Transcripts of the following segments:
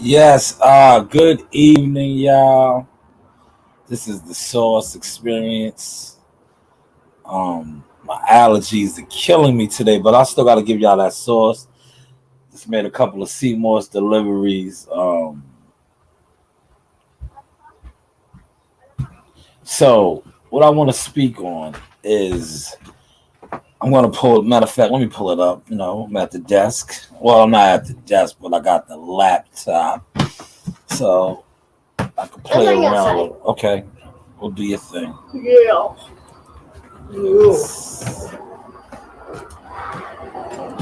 Yes, good evening, y'all. This is the Source Experience. My allergies are killing me today, but I still got to give y'all that sauce. Just made a couple of Seymour's deliveries. So what I want to speak on is I'm going to pull. Matter of fact, let me pull it up. I'm at the desk. Well, I'm not at the desk, but I got the laptop, so I can play around a little. Okay, we'll do your thing. Yeah.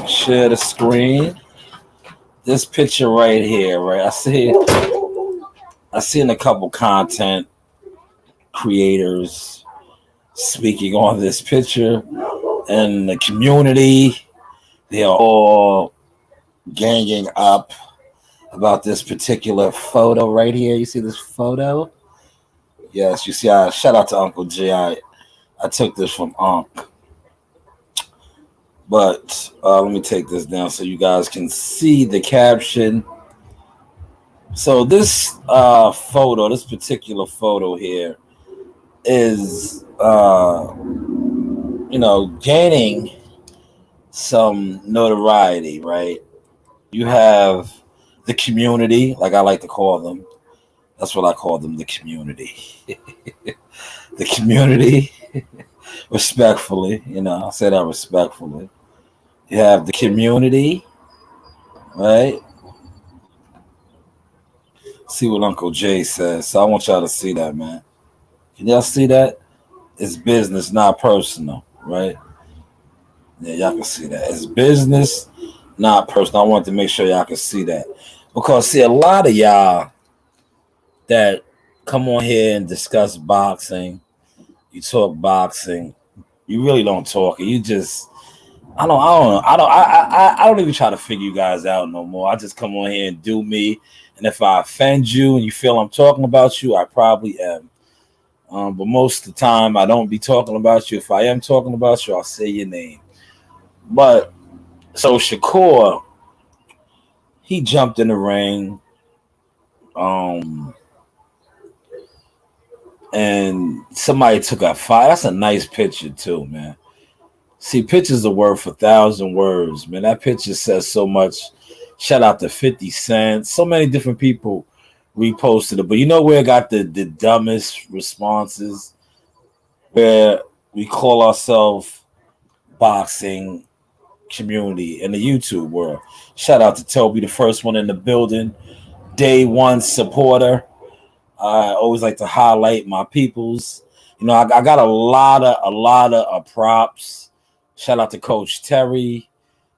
Share the screen. This picture right here, right? I seen a couple content creators speaking on this picture, and the community, they are all ganging up about this particular photo right here. You see this photo? Yes, you see. Shout out to Uncle G. I took this from Unc. But let me take this down so you guys can see the caption. So this photo, this particular photo here, is gaining some notoriety, right? You have the community, like I like to call them. That's what I call them, the community. The community, respectfully, I say that respectfully. You have the community, right? See what Uncle Jay says. So I want y'all to see that, man. Can y'all see that? It's business, not personal, right? Yeah, y'all can see that. It's business, not personal. I want to make sure y'all can see that. Because, see, a lot of y'all that come on here and discuss boxing, you talk boxing, you really don't talk. You just, I don't even try to figure you guys out no more. I just come on here and do me. And if I offend you and you feel I'm talking about you, I probably am. But most of the time, I don't be talking about you. If I am talking about you, I'll say your name. But so Shakur, he jumped in the ring, and somebody took a fight. That's a nice picture too, man. See, pictures are worth 1,000 words, man. That picture says so much. Shout out to 50 Cent. So many different people reposted it. But you know where I got the dumbest responses? Where we call ourselves boxing community in the YouTube world. Shout out to Toby, the first one in the building. Day one supporter. I always like to highlight my peoples. I got a lot of props. Shout out to Coach Terry,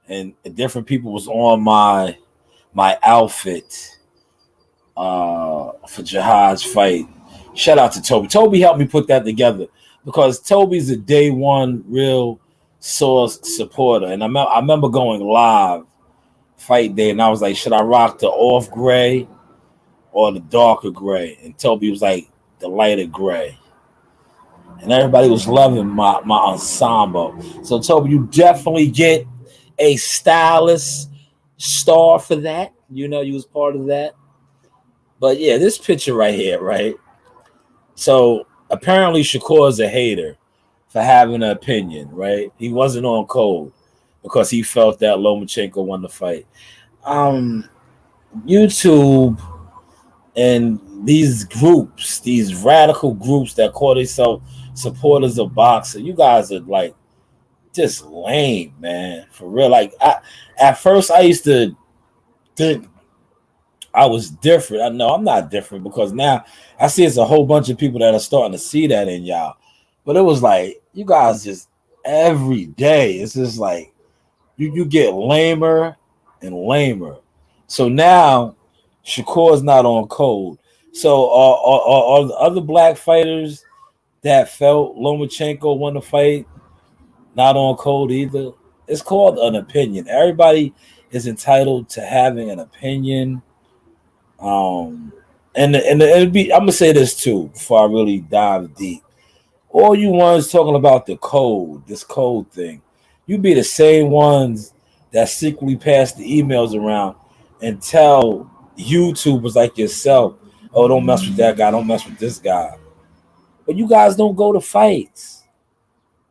and different people was on my outfit for Jihad's fight. Shout out to Toby. Toby helped me put that together because Toby's a day one real Source supporter, and I remember going live fight day, and I was like, should I rock the off gray or the darker gray? And Toby was like, the lighter gray. And everybody was loving my ensemble. So Toby, you definitely get a stylist star for that. You was part of that. But yeah, this picture right here, right? So apparently Shakur is a hater for having an opinion, right? He wasn't on code because he felt that Lomachenko won the fight. YouTube and these groups, these radical groups that call themselves supporters of boxing, you guys are like just lame, man. For real. Like at first I used to think I was different. I know I'm not different because now I see it's a whole bunch of people that are starting to see that in y'all. But it was like you guys just every day. It's just like you get lamer and lamer. So now Shakur's not on code. So are the other black fighters that felt Lomachenko won the fight not on code either? It's called an opinion. Everybody is entitled to having an opinion. And it'd be, I'm gonna say this too before I really dive deep. All you ones talking about the code, this code thing, you be the same ones that secretly pass the emails around and tell YouTubers like yourself. Oh, don't mess with that guy. Don't mess with this guy. But you guys don't go to fights.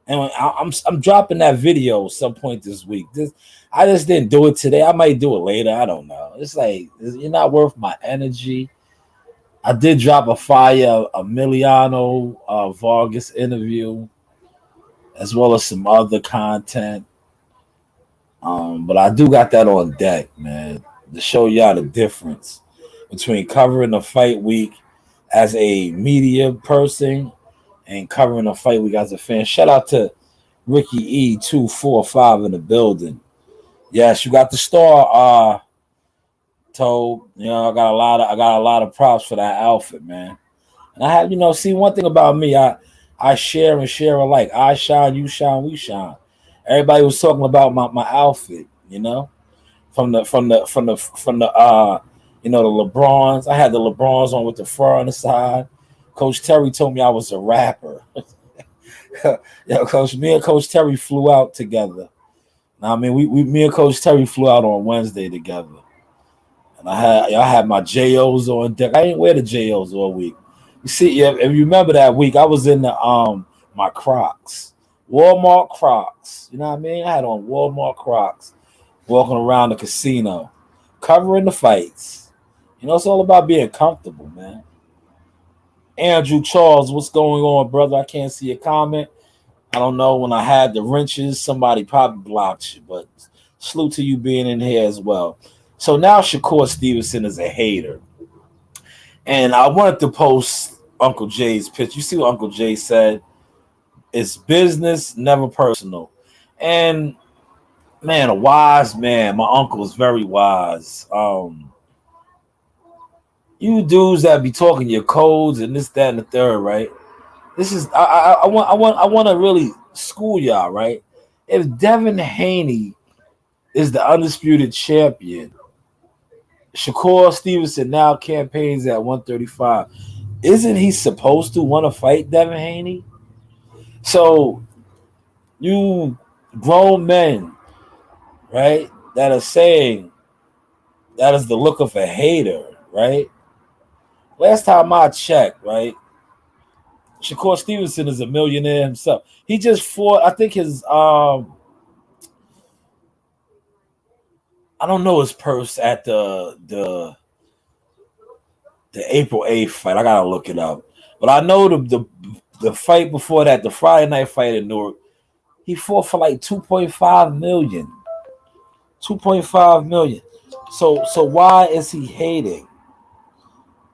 And I'm dropping that video some point this week. I just didn't do it today. I might do it later. I don't know. It's like you're not worth my energy. I did drop a fire Emiliano Vargas interview, as well as some other content. But I do got that on deck, man, to show y'all the difference between covering the fight week as a media person and covering a fight week as a fan. Shout out to Ricky E245 in the building. Yes, you got the star. Told I got a lot of props for that outfit, man. And I have see one thing about me, I share and share alike. I shine, you shine, we shine. Everybody was talking about my outfit, from the the LeBrons. I had the LeBrons on with the fur on the side. Coach Terry told me I was a rapper. Me and Coach Terry flew out together. Now, I mean, me and Coach Terry flew out on Wednesday together. And I had my JOs on deck. I didn't wear the JOs all week. You see, if you remember that week, I was in the my Crocs, Walmart Crocs. You know what I mean? I had on Walmart Crocs, walking around the casino, covering the fights. It's all about being comfortable, man. Andrew Charles, what's going on, brother? I can't see a comment. I don't know. When I had the wrenches, somebody probably blocked you, but salute to you being in here as well. So now Shakur Stevenson is a hater. And I wanted to post Uncle Jay's pitch. You see what Uncle Jay said? It's business, never personal. And, man, a wise man. My uncle is very wise. You dudes that be talking your codes and this, that, and the third, right? This is I want to really school y'all, right? If Devin Haney is the undisputed champion, Shakur Stevenson now campaigns at 135. Isn't he supposed to want to fight Devin Haney? So you grown men, right, that are saying that is the look of a hater, right? Last time I checked, right, Shakur Stevenson is a millionaire himself. He just fought, I think his I don't know his purse at the April 8th fight. I gotta look it up. But I know the fight before that, the Friday night fight in Newark, he fought for like 2.5 million. 2.5 million. So why is he hating?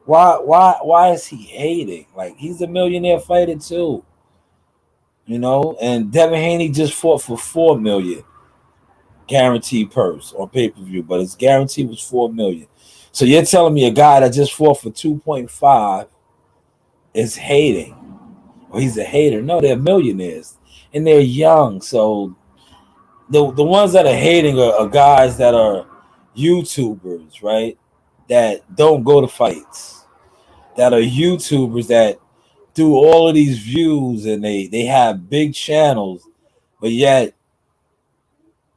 Why is he hating? Like, he's a millionaire fighter too. And Devin Haney just fought for 4 million. Guaranteed purse on pay-per-view, but his guarantee was 4 million. So you're telling me a guy that just fought for 2.5 is hating? Or he's a hater? No, they're millionaires and they're young. So the ones that are hating are guys that are YouTubers, right? That don't go to fights. That are YouTubers that do all of these views and they have big channels, but yet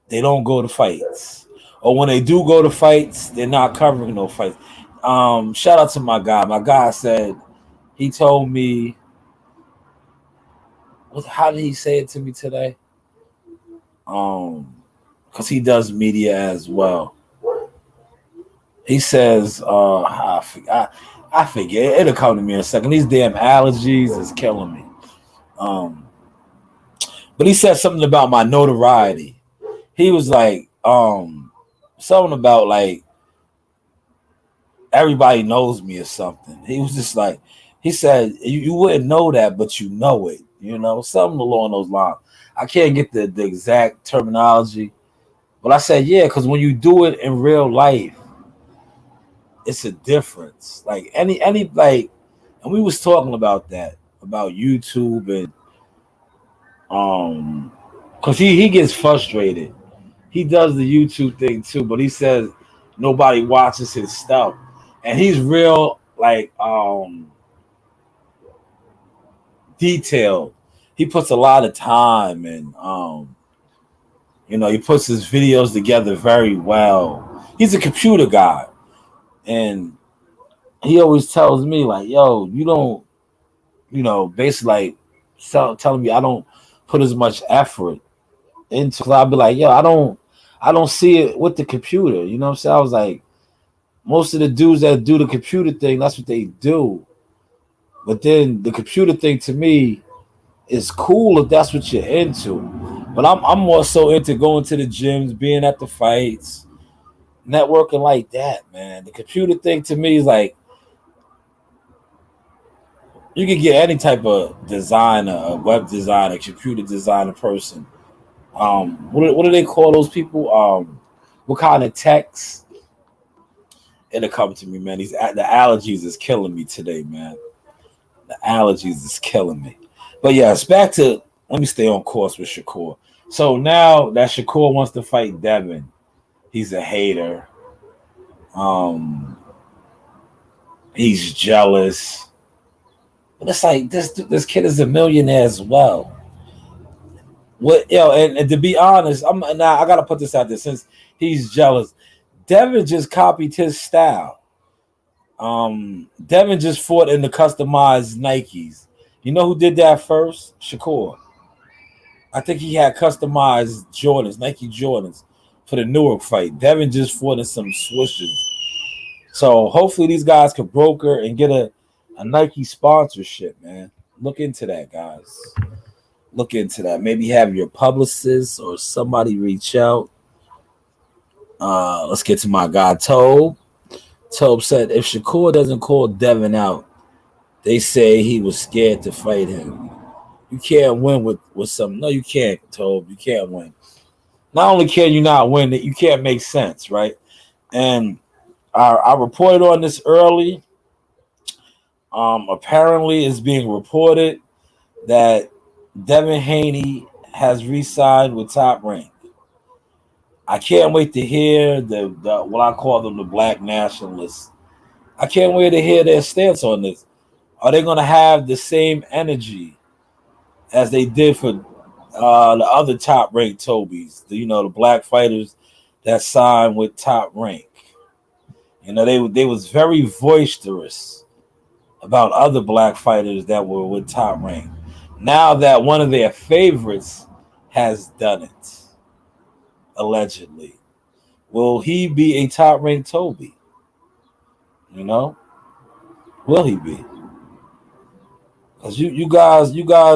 they don't go to fights. Or when they do go to fights, they're not covering no fights. Shout out to my guy. My guy said, he told me, how did he say it to me today? Because he does media as well. He says, I forget. It'll come to me in a second. These damn allergies is killing me. But he said something about my notoriety. He was like, something about like everybody knows me or something. He was just like, he said, you wouldn't know that, but you know it, something along those lines. I can't get the exact terminology, but I said, yeah, because when you do it in real life, it's a difference. Like any like, and we was talking about that, about YouTube and because he gets frustrated. He does the YouTube thing too, but he says nobody watches his stuff. And he's real like detailed. He puts a lot of time and he puts his videos together very well. He's a computer guy. And he always tells me like, yo, you don't, basically like telling me I don't put as much effort into. Cause I'll be like, yo, I don't see it with the computer. You know what I'm saying? I was like, most of the dudes that do the computer thing, that's what they do. But then the computer thing to me is cool if that's what you're into. But I'm more so into going to the gyms, being at the fights, networking like that, man. The computer thing to me is like you can get any type of designer, a web designer, computer designer person. What do they call those people? What kind of techs? It'll come to me, man. The allergies is killing me today, man. The allergies is killing me. But yeah, it's back to let me stay on course with Shakur. So now that Shakur wants to fight Devin, he's a hater. Um, he's jealous. But it's like this kid is a millionaire as well. What and to be honest, I gotta put this out there since he's jealous. Devin just copied his style. Devin just fought in the customized Nikes. You know who did that first? Shakur. I think he had customized Jordans, Nike Jordans, for the Newark fight. Devin just fought in some swooshes. So hopefully these guys could broker and get a Nike sponsorship, man. Look into that, guys. Look into that. Maybe have your publicist or somebody reach out. Let's get to my guy, Tobe. Tobe said, if Shakur doesn't call Devin out, they say he was scared to fight him. You can't win with some. No, you can't, Tobe. You can't win. Not only can you not win, you can't make sense, right? And I reported on this early. Apparently, it's being reported that Devin Haney has re-signed with Top Rank. I can't wait to hear the what I call them the black nationalists. I can't wait to hear their stance on this. Are they going to have the same energy as they did for the other Top Rank Tobies? The black fighters that signed with Top Rank. They was very boisterous about other black fighters that were with Top Rank. Now that one of their favorites has done it, allegedly, will he be a Top Rank Toby? Will he be? Because you guys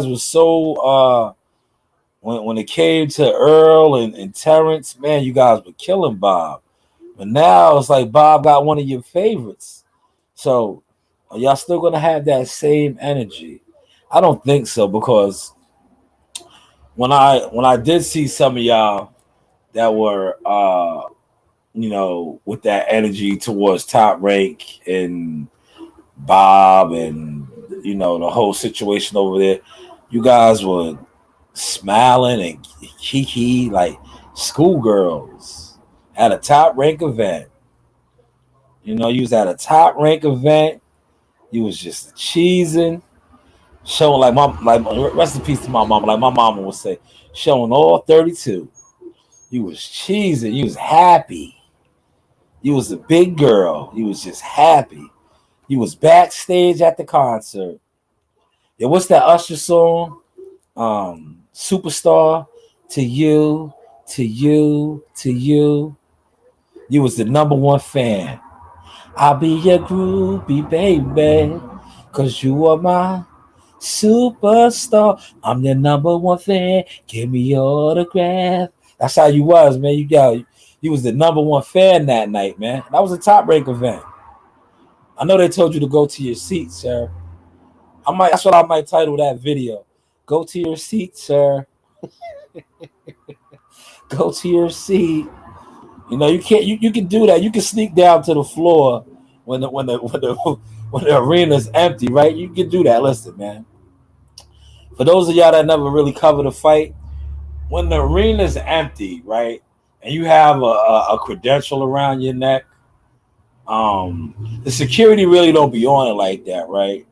were so when it came to Earl and Terrence, man, you guys were killing Bob. But now it's like Bob got one of your favorites. So are y'all still gonna have that same energy? I don't think so, because when I did see some of y'all that were with that energy towards Top Rank and Bob and the whole situation over there, you guys were smiling and kiki like schoolgirls at a Top Rank event. You was at a Top Rank event. You was just cheesing, showing like rest in peace to my mama. Like my mama would say, showing all 32. You was cheesing. You was happy. You was a big girl. You was just happy. You was backstage at the concert. Yeah, what's that Usher song? Superstar. To you, to you, to you. You was the number one fan. I'll be your groupie, baby, cause you are my superstar. I'm your number one fan. Give me your autograph. That's how you was, man. You was the number one fan that night, man. That was a Top Rank event. I know they told you to go to your seat, sir. That's what I might title that video. Go to your seat, sir. Go to your seat. You can't. You can do that. You can sneak down to the floor when the arena's empty, right? You can do that. Listen, man. For those of y'all that never really covered a fight, when the arena's empty, right, and you have a credential around your neck, the security really don't be on it like that, right?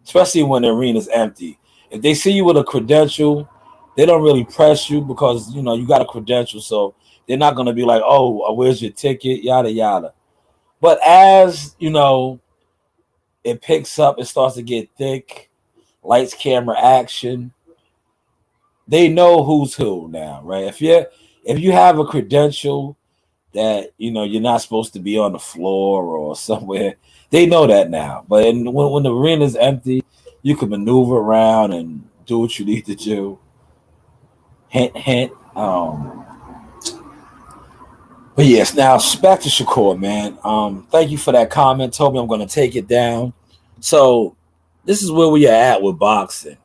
Especially when the arena's empty. If they see you with a credential, they don't really press you because you got a credential, so they're not gonna be like, "Oh, where's your ticket?" Yada yada. But as you know, it picks up, it starts to get thick, lights, camera, action. They know who's who now, right? If you have a credential that you're not supposed to be on the floor or somewhere, they know that now. But when the arena's empty, you can maneuver around and do what you need to do. Hint, hint. But yes, now back to Shakur, man. Thank you for that comment. Told me I'm going to take it down. So this is where we are at with boxing.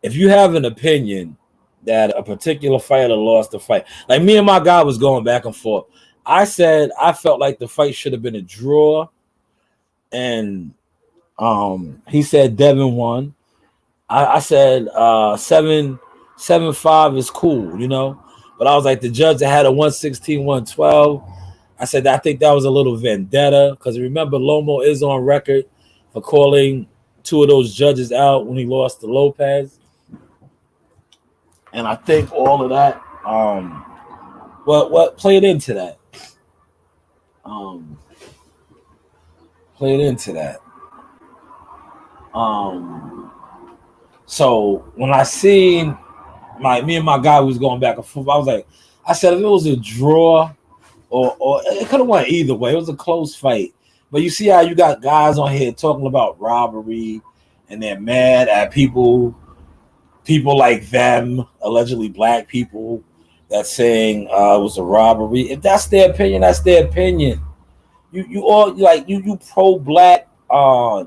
If you have an opinion that a particular fighter lost the fight, like me and my guy was going back and forth. I said I felt like the fight should have been a draw, and he said Devin won. I said 7-5 is cool, but I was like the judge that had a 116-112. I said I think that was a little vendetta because remember Loma is on record for calling two of those judges out when he lost to Lopez. And I think all of that, what played into that? So when I seen me and my guy was going back and forth, I was like, I said if it was a draw or it could have went either way. It was a close fight. But you see how you got guys on here talking about robbery and they're mad at people like them, allegedly black people, that's saying it was a robbery. If that's their opinion, that's their opinion. You all like you pro-black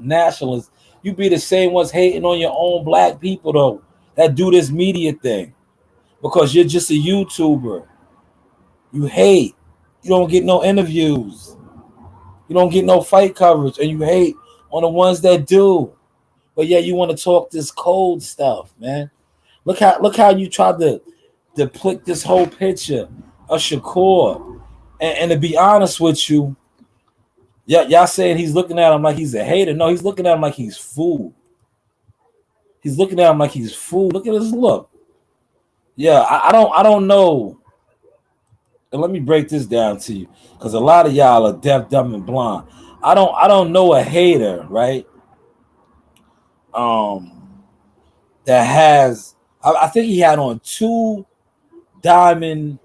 nationalists. You be the same ones hating on your own black people though that do this media thing because you're just a YouTuber. You hate. You don't get no interviews. You don't get no fight coverage, and you hate on the ones that do. But yeah, you want to talk this cold stuff, man. Look how you tried to depict this whole picture of Shakur. And to be honest with you, y'all saying he's looking at him like he's a hater. No, he's looking at him like he's food. He's looking at him like he's food. Look at his look. Yeah, I don't know. And let me break this down to you, because a lot of y'all are deaf, dumb, and blind. I don't know a hater, right? That has I think he had on 2 diamond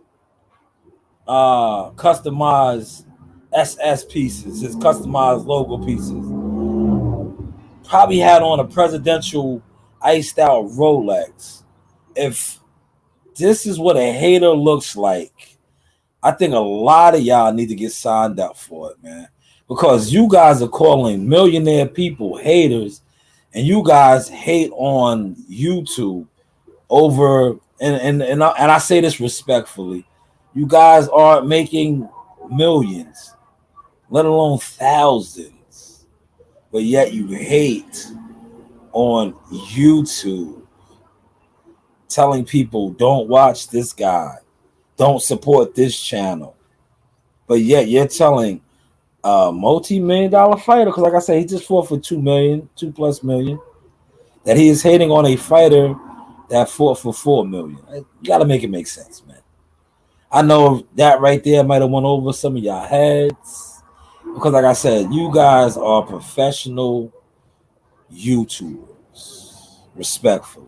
customized SS pieces, his customized logo pieces. Probably had on a presidential iced out Rolex. If this is what a hater looks like, I think a lot of y'all need to get signed up for it, man. Because you guys are calling millionaire people haters, and you guys hate on YouTube over, and I say this respectfully, you guys aren't making millions, let alone thousands, but yet you hate on YouTube, telling people don't watch this guy, don't support this channel, but yet you're telling a multi-million-dollar fighter, because like I said, he just fought for $2 million, that he is hating on a fighter that fought for $4 million. You got to make it make sense, man. I know that right there might have went over some of y'all heads, because like I said, you guys are professional YouTubers, respectfully.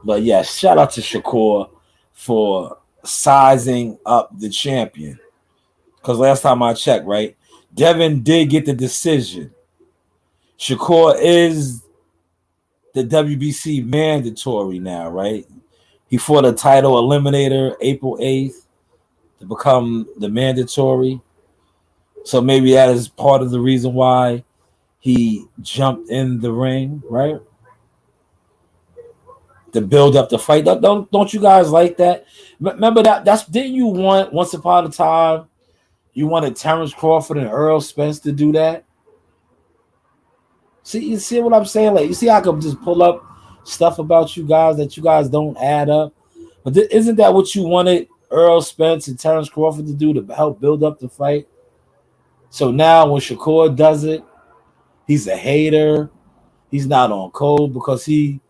But yeah, shout out to Shakur for sizing up the champion, because last time I checked, right, Devin did get the decision. Shakur is the WBC mandatory now, right? He fought a title eliminator April 8th to become the mandatory. So maybe that is part of the reason why he jumped in the ring, right? To build up the fight. Don't you guys like that? Remember didn't you want once upon a time you wanted Terrence Crawford and Earl Spence to do that? See, you see what I'm saying? Like, you see, I could just pull up stuff about you guys that you guys don't add up. But isn't that what you wanted Earl Spence and Terrence Crawford to do, to help build up the fight? So now when Shakur does it, he's a hater. He's not on code because he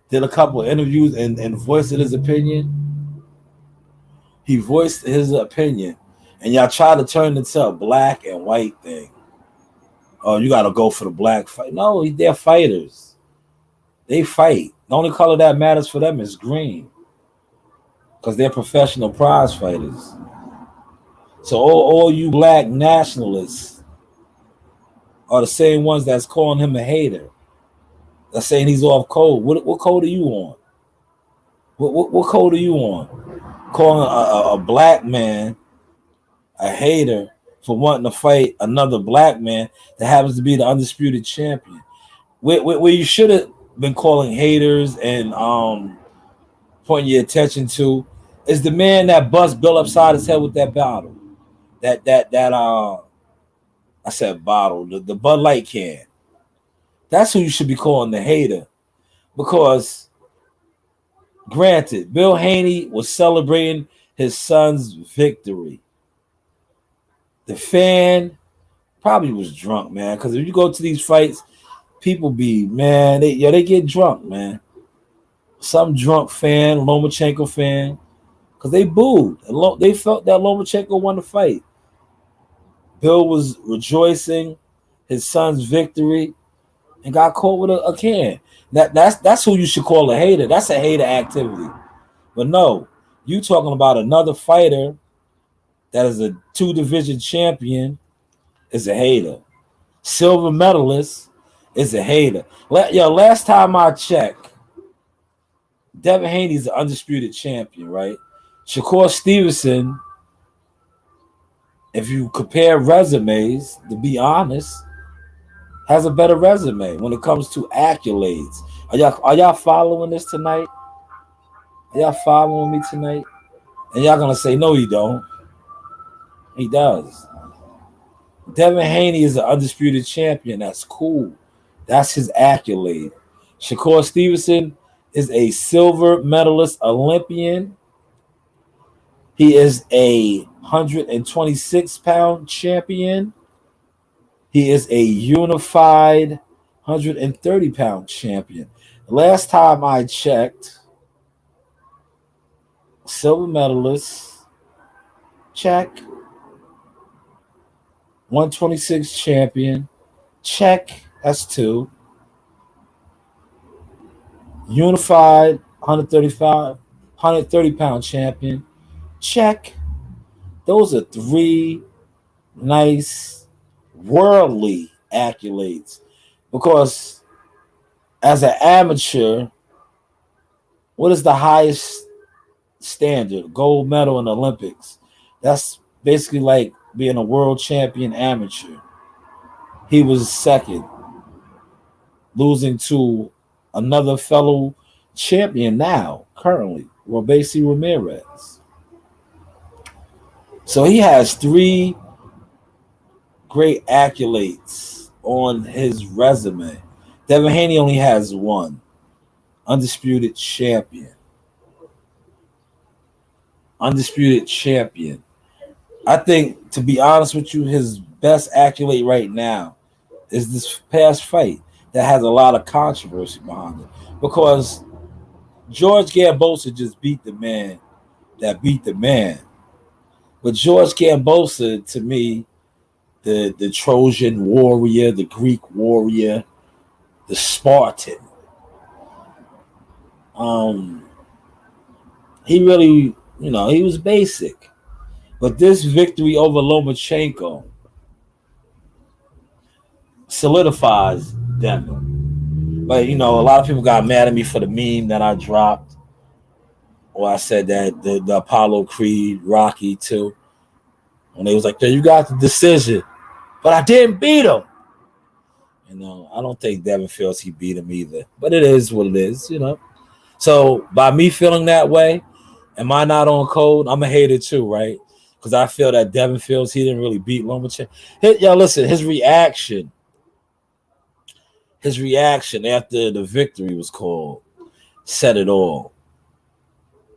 did a couple of interviews and voiced his opinion. He voiced his opinion. And y'all try to turn it into a black and white thing. Oh, you got to go for the black fight. No, they're fighters. They fight. The only color that matters for them is green because they're professional prize fighters. So all you black nationalists are the same ones that's calling him a hater. That's saying he's off code. What code are you on? What code are you on? Calling a black man a hater for wanting to fight another black man that happens to be the undisputed champion. Where you should have been calling haters and pointing your attention to is the man that bust Bill upside his head with that bottle. I said bottle, the Bud Light can. That's who you should be calling the hater. Because granted, Bill Haney was celebrating his son's victory. The fan probably was drunk, man. Because if you go to these fights, people be, man, they get drunk, man. Some drunk fan, Lomachenko fan, because they booed. They felt that Lomachenko won the fight. Bill was rejoicing his son's victory and got caught with a can. That's who you should call a hater. That's a hater activity. But no, you talking about another fighter that is a 2-division champion is a hater. Silver medalist is a hater. Last time I checked, Devin Haney's the undisputed champion, right? Shakur Stevenson, if you compare resumes, to be honest, has a better resume when it comes to accolades. Are y'all following this tonight? Are y'all following me tonight? And y'all gonna say, no, he don't. He does. Devin Haney is an undisputed champion. That's cool. That's his accolade. Shakur Stevenson is a silver medalist Olympian. He is a 126-pound champion. He is a unified 130-pound champion. Last time I checked, silver medalist, check. 126 champion, check. That's 2. Unified 130-pound champion, check. Those are 3 nice worldly accolades. Because as an amateur, what is the highest standard? Gold medal in the Olympics. That's basically like being a world champion amateur. He was second, losing to another fellow champion now, currently, Robesi Ramirez. So he has 3 great accolades on his resume. Devin Haney only has 1. Undisputed champion. Undisputed champion. I think, to be honest with you, his best accolade right now is this past fight that has a lot of controversy behind it. Because George Gambosa just beat the man that beat the man. But George Gambosa, to me, the Trojan warrior, the Greek warrior, the Spartan, he really, he was basic. But this victory over Lomachenko solidifies Devin. But, a lot of people got mad at me for the meme that I dropped. Or I said that the Apollo Creed, Rocky too. When they was like, you got the decision. But I didn't beat him. I don't think Devin feels he beat him either. But it is what it is, So by me feeling that way, am I not on code? I'm a hater too, right? Because I feel that Devin feels he didn't really beat Lomachenko. Listen, his reaction after the victory was called said it all.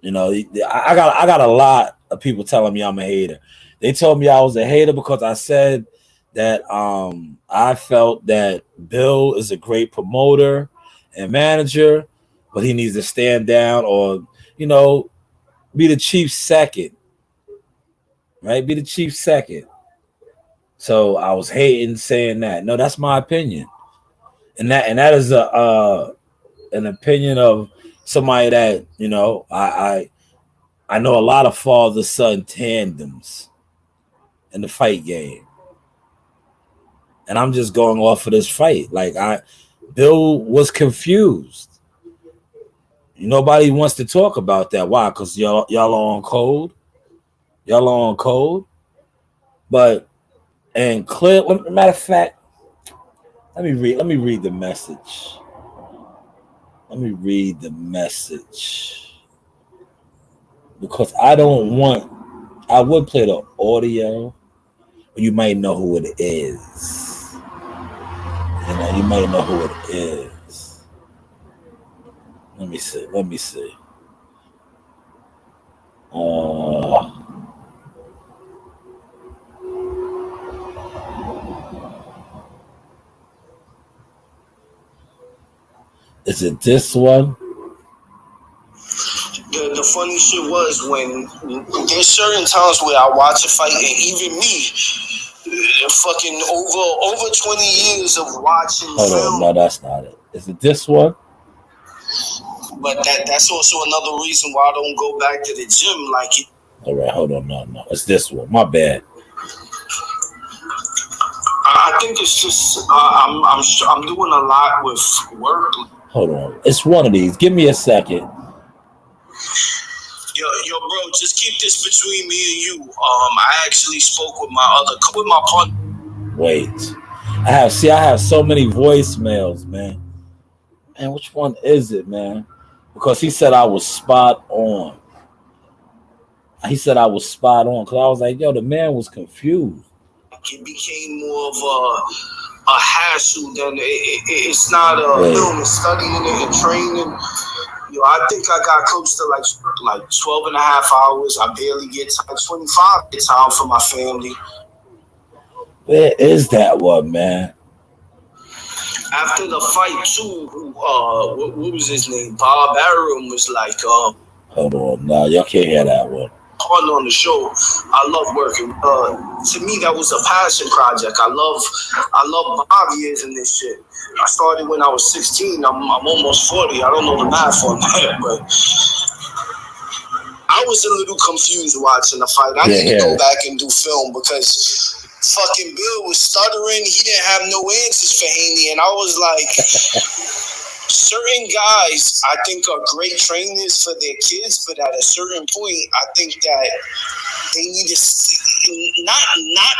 I got a lot of people telling me I'm a hater. They told me I was a hater because I said that I felt that Bill is a great promoter and manager, but he needs to stand down or, be the chief second. right? Be the chief second. So I was hating saying that. No, that's my opinion, and that is a an opinion of somebody that I know a lot of father son tandems in the fight game, and I'm just going off of this fight. Like Bill was confused. Nobody wants to talk about that. Why? Because y'all are on code. Y'all are on code. But and clear. Matter of fact, let me read the message. Let me read the message because I don't want. I would play the audio, but you might know who it is. You might know who it is. Let me see. Is it this one? The funny shit was when there's certain times where I watch a fight, and even me, fucking over 20 years of watching Hold film. on, no, that's not it. Is it this one? But that's also another reason why I don't go back to the gym like it. All right, hold on, no, it's this one. My bad. I think it's just I'm doing a lot with work. Hold on, it's one of these. Give me a second. Yo, bro, just keep this between me and you. I actually spoke with my partner. Wait, I have so many voicemails, man. Man, which one is it, man? Because he said I was spot on. Because I was like, yo, the man was confused. It became more of a hassle than it's not a film. It's studying it and training. Yo, I think I got close to like 12 and a half hours. I barely get like 25 time for my family. Where is that one, man? After the fight, too, what was his name? Bob Arum was like, hold on, no, y'all can't hear that one. On the show, I love working. To me, that was a passion project. I love Bob years in this shit. I started when I was 16. I'm almost 40. I don't know the math on that, but I was a little confused watching the fight. I need to go back and do film because fucking Bill was stuttering. He didn't have no answers for Haney, and I was like, certain guys I think are great trainers for their kids, but at a certain point, I think that they need to not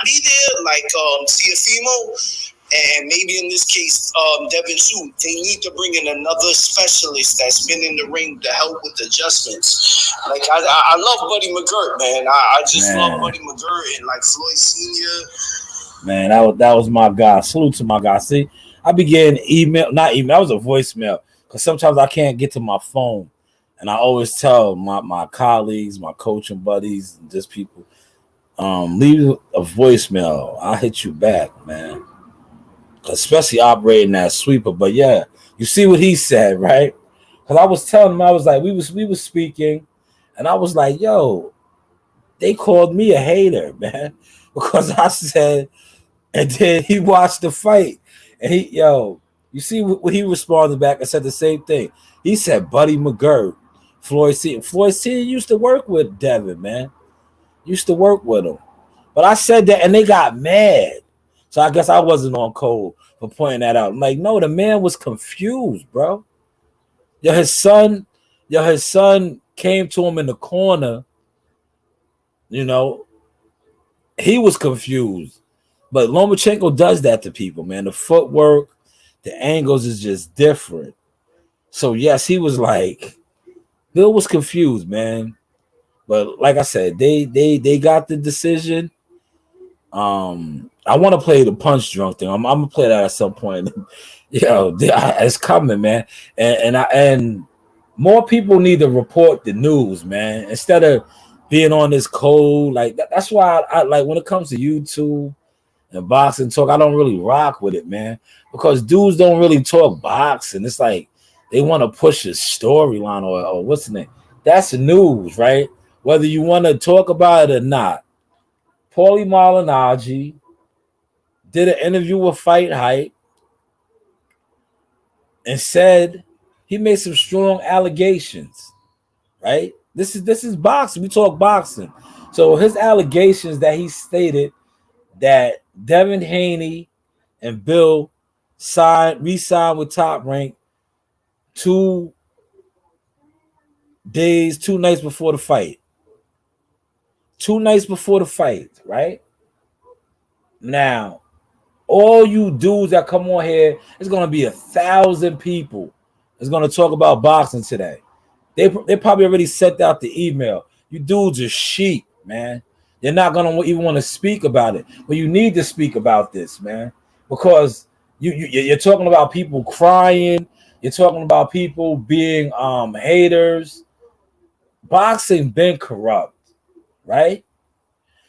be there, like Tiafimo. And maybe in this case, Devin too, they need to bring in another specialist that's been in the ring to help with adjustments. Like I love Buddy McGirt, man. I just love Buddy McGirt and like Floyd Sr. Man, that was my guy. Salute to my guy. See, I began not email. That was a voicemail because sometimes I can't get to my phone, and I always tell my colleagues, my coaching buddies, and just people, leave a voicemail. I'll hit you back, man. Especially operating that sweeper. But yeah, you see what he said, right? Because I was telling him, I was like, we was speaking, and I was like, yo, they called me a hater, man, because I said, and then he watched the fight, and you see what he responded back and said the same thing. He said, Buddy McGirt, Floyd C used to work with Devin, man. Used to work with him. But I said that, and they got mad. So I guess I wasn't on code for pointing that out. I'm like, no, the man was confused, bro. His son came to him in the corner. He was confused. But Lomachenko does that to people, man. The footwork, the angles is just different. So yes, he was like, Bill was confused, man. But like I said, they got the decision. I want to play the punch drunk thing. I'm gonna play that at some point. It's coming, man. And more people need to report the news, man, instead of being on this code. Like that's why I like when it comes to YouTube and boxing talk, I don't really rock with it, man, because dudes don't really talk boxing. It's like they want to push a storyline or what's the name? That's the news, right? Whether you want to talk about it or not. Paulie Malignaggi did an interview with Fight Hype and said he made some strong allegations, right? This is boxing. We talk boxing. So his allegations that he stated that Devin Haney and Bill re-signed with Top Rank 2 nights before the fight. 2 nights before the fight, right? Now, all you dudes that come on here, it's gonna be 1,000 people that's gonna talk about boxing today. They probably already sent out the email. You dudes are sheep, man. You're not gonna even want to speak about it, but you need to speak about this, man, because you're talking about people crying. You're talking about people being haters. Boxing been corrupt, right?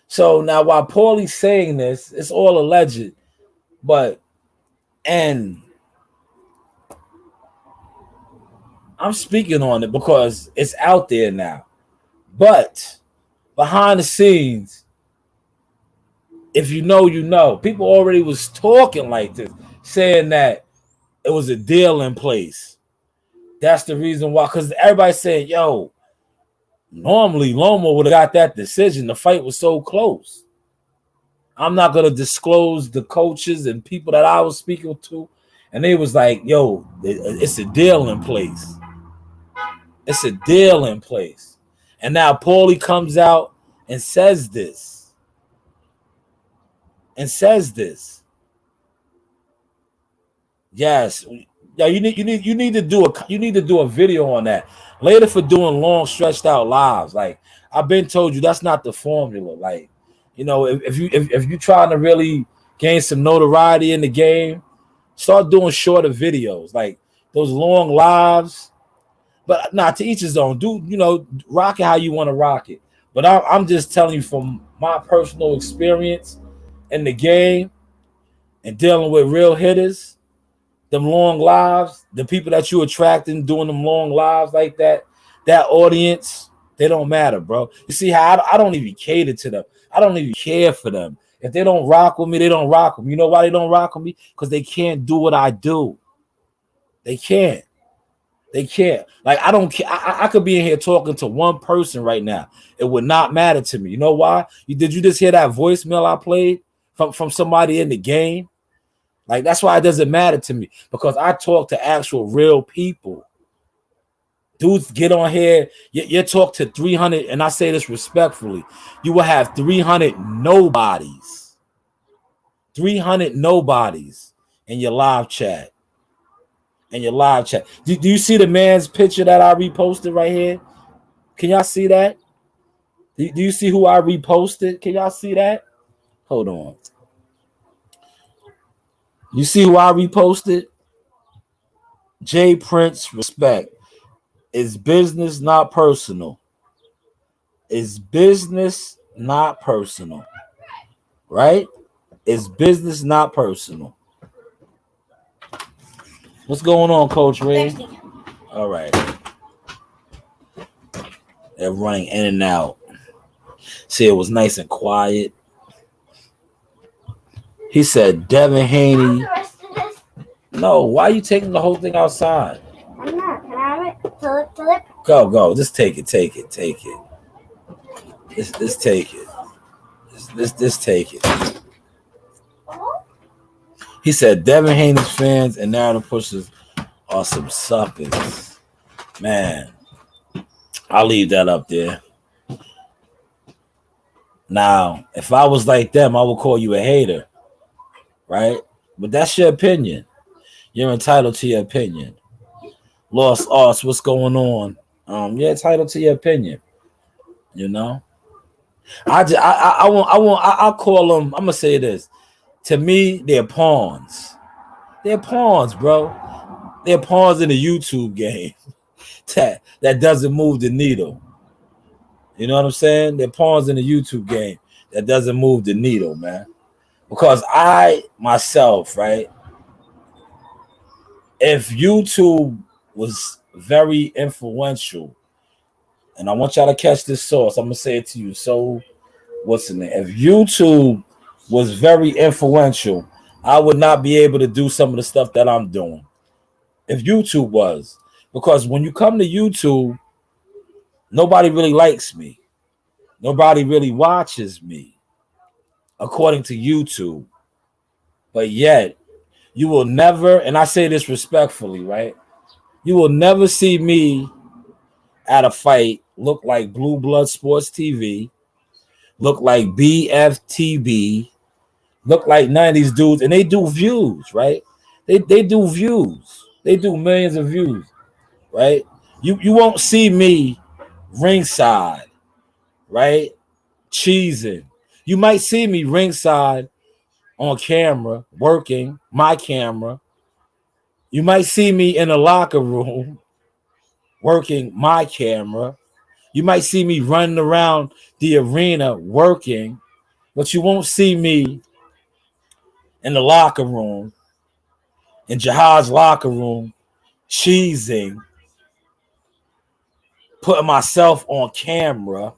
So now while Paulie's saying this, it's all alleged, and I'm speaking on it because it's out there now. But behind the scenes, if you know, you know. People already was talking like this, saying that it was a deal in place. That's the reason why, because everybody's saying, yo, normally Loma would have got that decision. The fight was so close. I'm not going to disclose the coaches and people that I was speaking to. And they was like, yo, it's a deal in place. It's a deal in place. And now Paulie comes out and says this. Yes. Yeah, you need to do a video on that. Later for doing long stretched out lives. Like, I've been told you that's not the formula. Like, you know, if you're trying to really gain some notoriety in the game, start doing shorter videos, like those long lives. But not to each his own. Do, you know, rock it how you want to rock it. But I'm just telling you from my personal experience in the game and dealing with real hitters, them long lives, the people that you attracting doing them long lives like that, that audience, they don't matter, bro. You see how I don't even cater to them. I don't even care for them. If they don't rock with me, they don't rock with me. You know why they don't rock with me? Because they can't do what I do. They can't. They can't. Like, I don't care. I could be in here talking to one person right now. It would not matter to me. You know why? Did you just hear that voicemail I played from somebody in the game? Like, that's why it doesn't matter to me, because I talk to actual real people. Dudes get on here, you talk to 300, and I say this respectfully, you will have 300 nobodies. 300 nobodies in your live chat. Do you see the man's picture that I reposted right here? Can y'all see that? Do you see who I reposted? Can y'all see that? Hold on. You see who I reposted? J Prince, respect. It's business, not personal. It's business, not personal. Right? It's business, not personal. What's going on, Coach Ray? All right. They're running in and out. See, it was nice and quiet. He said, Devin Haney. No, why are you taking the whole thing outside? I'm not. Can I have it? Philip? Go. Just take it. Just take it. Just take it. He said Devin Haney's fans and narrative pushers are some suckers. Man, I'll leave that up there. Now, if I was like them, I would call you a hater. Right? But that's your opinion. You're entitled to your opinion. Lost Arts, what's going on? You're entitled to your opinion. You know? I'll call them, I'm gonna say this. To me, they're pawns. They're pawns, bro. They're pawns in the YouTube game that doesn't move the needle. You know what I'm saying? They're pawns in the YouTube game that doesn't move the needle, man. Because I myself, right? If YouTube was very influential, and I want y'all to catch this source, I'm gonna say it to you so what's the name? If YouTube was very influential, I would not be able to do some of the stuff that I'm doing. If YouTube was, because when you come to YouTube, nobody really likes me. Nobody really watches me, according to YouTube. But yet, you will never, and I say this respectfully, right? You will never see me at a fight look like Blue Blood Sports TV, look like BFTB, look like none of these dudes, and they do views, right? They do views. They do millions of views, right? You won't see me ringside, right? Cheesing. You might see me ringside on camera, working my camera. You might see me in a locker room working my camera. You might see me running around the arena working, but you won't see me in the locker room, in Jihad's locker room, cheesing, putting myself on camera,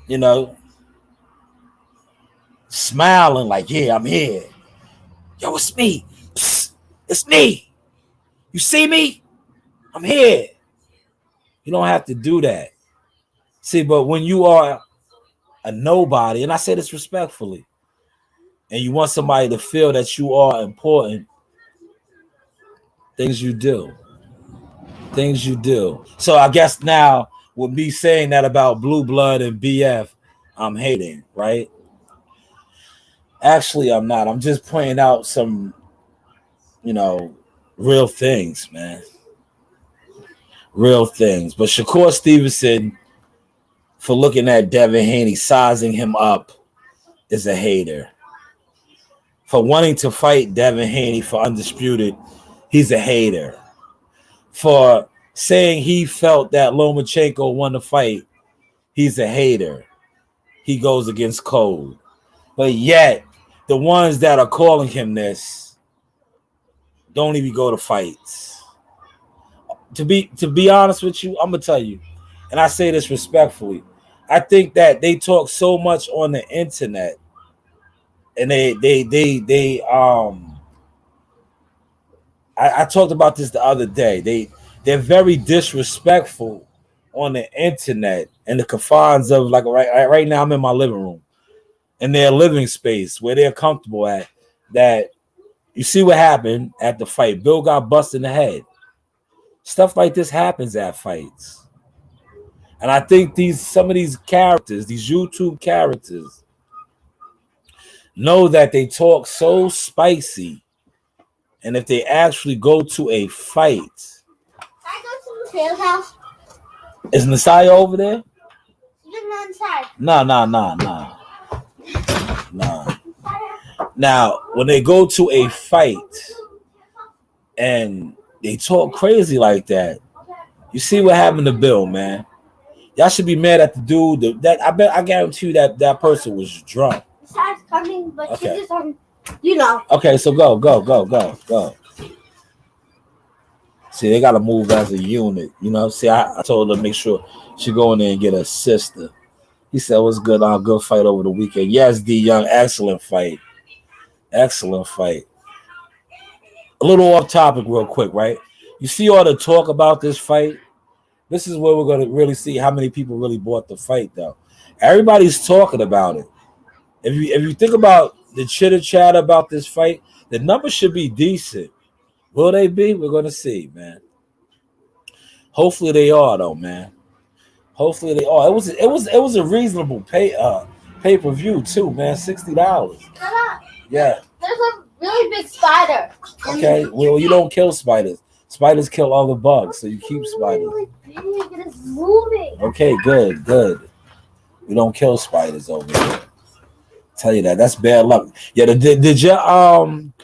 you know, smiling like, yeah, I'm here. Yo, it's me. Psst, it's me. You see me? I'm here. You don't have to do that. See, but when you are a nobody, and I say this respectfully, and you want somebody to feel that you are important, things you do. Things you do. So I guess now with me saying that about Blue Blood and BF, I'm hating, right? Actually, I'm not. I'm just pointing out some, real things, man. Real things. But Shakur Stevenson, for looking at Devin Haney, sizing him up, is a hater. For wanting to fight Devin Haney for Undisputed, he's a hater. For saying he felt that Lomachenko won the fight, he's a hater. He goes against code. But yet, the ones that are calling him this don't even go to fights. To be honest with you, I'm gonna tell you, and I say this respectfully, I think that they talk so much on the internet, and I talked about this the other day. They're very disrespectful on the internet and the confines of, like, right now I'm in my living room, in their living space where they're comfortable at. That you see what happened at the fight. Bill got busted in the head. Stuff like this happens at fights. And I think some of these characters, these YouTube characters, know that they talk so spicy. And if they actually go to a fight. Can I go to the sales house? Is Nasaya over there? She's not inside. No. Now, when they go to a fight and they talk crazy like that, you see what happened to Bill, man. Y'all should be mad at the dude. I guarantee you that person was drunk. Besides coming, but okay. She's just on, you know. Okay, so go. See, they gotta move as a unit, you know. See, I told her to make sure she go in there and get her sister. He said, "What's good? Good fight over the weekend." Yes, D Young, excellent fight. Excellent fight. A little off topic real quick, right? You see all the talk about this fight? This is where we're going to really see how many people really bought the fight, though. Everybody's talking about it. If you think about the chitter-chat about this fight, the numbers should be decent. Will they be? We're going to see, man. Hopefully they are, though, man. Hopefully they are. It was a reasonable pay-per-view, too, man. $60. Yeah. There's a really big spider. Okay, well, you don't kill spiders. Spiders kill all the bugs, so you keep spiders. It is moving. Okay, good. We don't kill spiders over here. Tell you that. That's bad luck. Yeah, did your I'm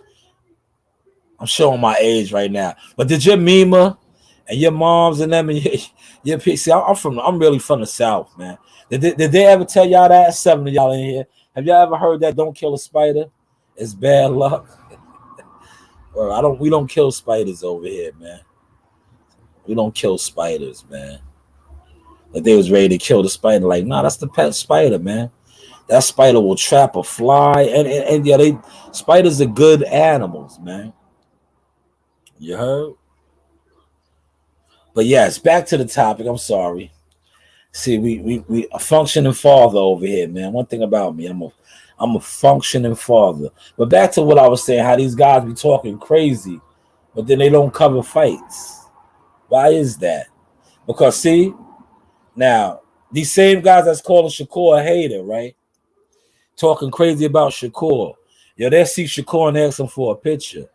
showing my age right now, but did your Mima and your moms and them and your see, I'm really from the South, man. Did they ever tell y'all that? 7 of y'all in here. Have y'all ever heard that? Don't kill a spider. It's bad luck. Well, we don't kill spiders over here, man. We don't kill spiders, man. Like they was ready to kill the spider. Like, nah, that's the pet spider, man. That spider will trap a fly, and yeah, spiders are good animals, man. You heard? But yes, back to the topic. I'm sorry. See, we a functioning father over here, man. One thing about me, I'm a functioning father. But back to what I was saying, how these guys be talking crazy, but then they don't cover fights. Why is that? Because see, now these same guys that's calling Shakur a hater, right? Talking crazy about Shakur. Yo, they see Shakur and ask him for a picture.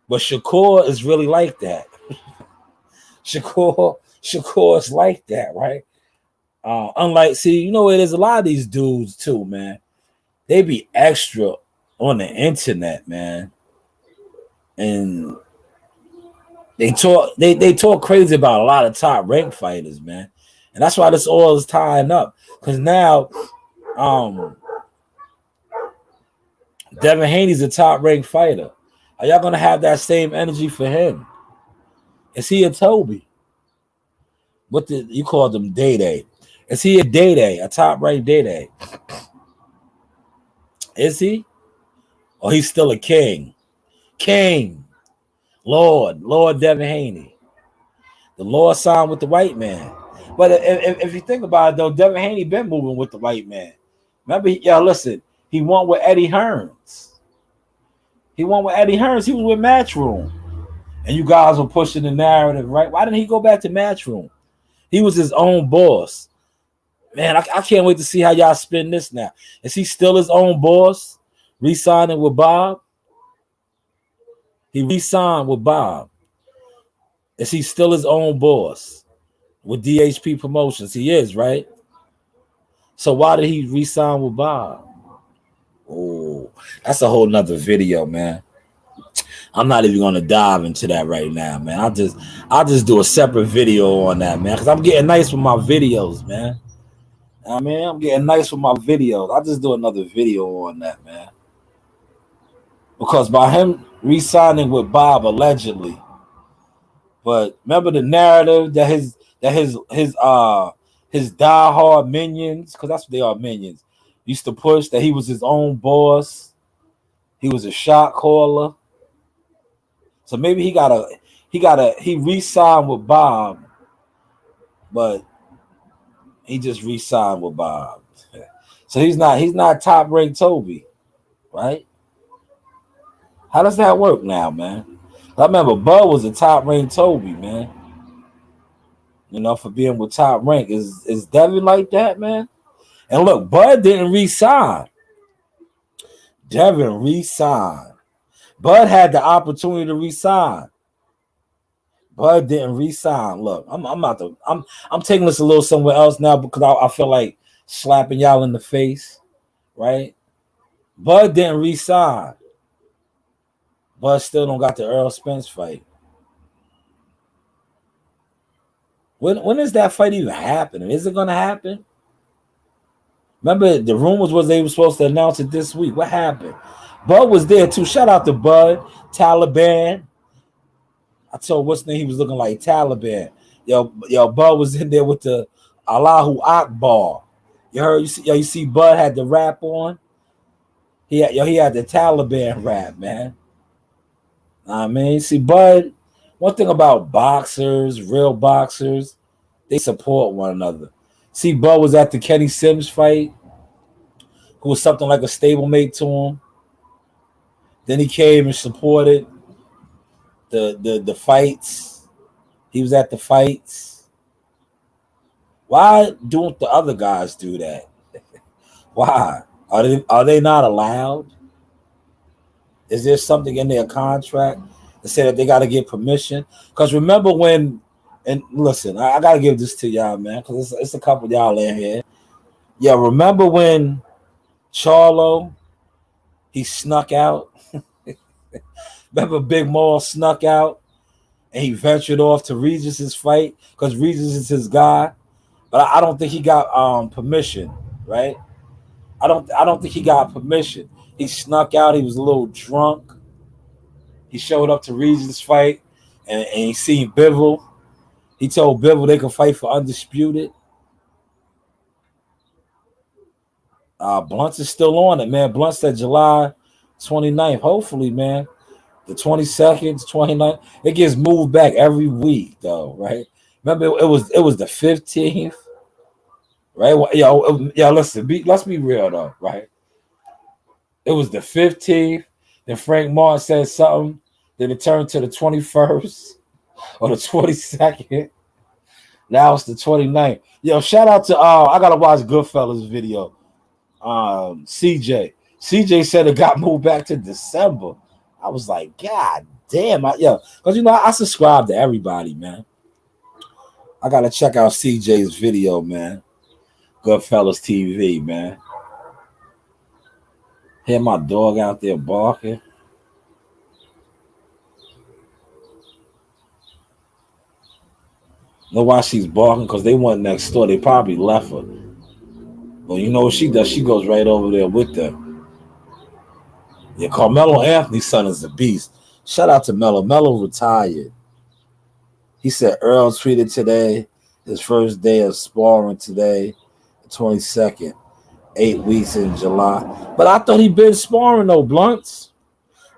But Shakur is really like that. Shakur is like that, right? Unlike, see, you know, there's a lot of these dudes too, man. They be extra on the internet, man, and they talk crazy about a lot of top ranked fighters, man, and that's why this all is tying up. Because now, Devin Haney's a top ranked fighter. Are y'all gonna have that same energy for him? Is he a Toby? What you called him Day? Is he a Day, a top ranked Day? Is he? Or he's still a king? King, Lord Devin Haney. The Lord signed with the white man. But if you think about it, though, Devin Haney been moving with the white man. Remember, y'all listen, he won with Eddie Hearns. He won with Eddie Hearns. He was with Matchroom. And you guys were pushing the narrative, right? Why didn't he go back to Matchroom? He was his own boss. Man, I can't wait to see how y'all spin this now. Is he still his own boss? Re-signing with Bob? He re-signed with Bob. Is he still his own boss with DHP Promotions? He is, right? So why did he re-sign with Bob? Oh, that's a whole nother video, man. I'm not even gonna dive into that right now, man. I'll just do a separate video on that, man, because I'm getting nice with my videos, man. I mean, I'm getting nice with my videos. I'll just do another video on that, man. Because by him re-signing with Bob allegedly, but remember the narrative that his diehard minions, because that's what they are, minions, used to push that he was his own boss. He was a shot caller. So maybe he re-signed with Bob, but he just re-signed with Bob. So he's not top ranked Toby, right? How does that work now, man? I remember Bud was a top ranked Toby, man. You know, for being with top rank. Is Devin like that, man? And look, Bud didn't re-sign. Devin re-signed. Bud had the opportunity to re-sign. Bud didn't re-sign. Look, I'm taking this a little somewhere else now because I feel like slapping y'all in the face, right? Bud didn't re-sign. Bud still don't got the Earl Spence fight. When is that fight even happening? Is it gonna happen? Remember, the rumors was they were supposed to announce it this week. What happened? Bud was there too. Shout out to Bud, Taliban. I told what's name he was looking like Taliban. Yo, Bud was in there with the Allahu Akbar. You heard? You see, Bud had the rap on. He had the Taliban rap, man. I mean, see, Bud. One thing about boxers, real boxers, they support one another. See, Bud was at the Kenny Sims fight, who was something like a stablemate to him. Then he came and supported the fights. He was at the fights. Why don't the other guys do that? Why? Are they not allowed? Is there something in their contract that say that they got to get permission? Because remember when, and listen, I got to give this to y'all, man, because it's a couple of y'all in here. Yeah, remember when Charlo, he snuck out? Remember Big Maul snuck out and he ventured off to Regis's fight because Regis is his guy, but I don't think he got permission, right? I don't think he got permission. He snuck out. He was a little drunk. He showed up to Regis' fight and he seen Bivol. He told Bivol they could fight for undisputed. Blunt's is still on it, man. Blunt said July 29th. Hopefully, man. The 22nd, 29th. It gets moved back every week, though, right? Remember, it was the 15th, right? Yo, listen, let's be real though, right? It was the 15th. Then Frank Martin said something. Then it turned to the 21st or the 22nd. Now it's the 29th. Yo, shout out to I gotta watch Goodfellas video. CJ said it got moved back to December. I was like, God damn, because I subscribe to everybody, man. I gotta check out CJ's video, man. Goodfellas TV, man. Hear my dog out there barking. Know why she's barking? Because they went next door. They probably left her. Well, you know what she does? She goes right over there with them. Yeah, Carmelo Anthony's son is a beast. Shout out to Melo. Melo retired. He said Earl tweeted today, his first day of sparring today, the 22nd, 8 weeks in July. But I thought he'd been sparring, though, Blunts.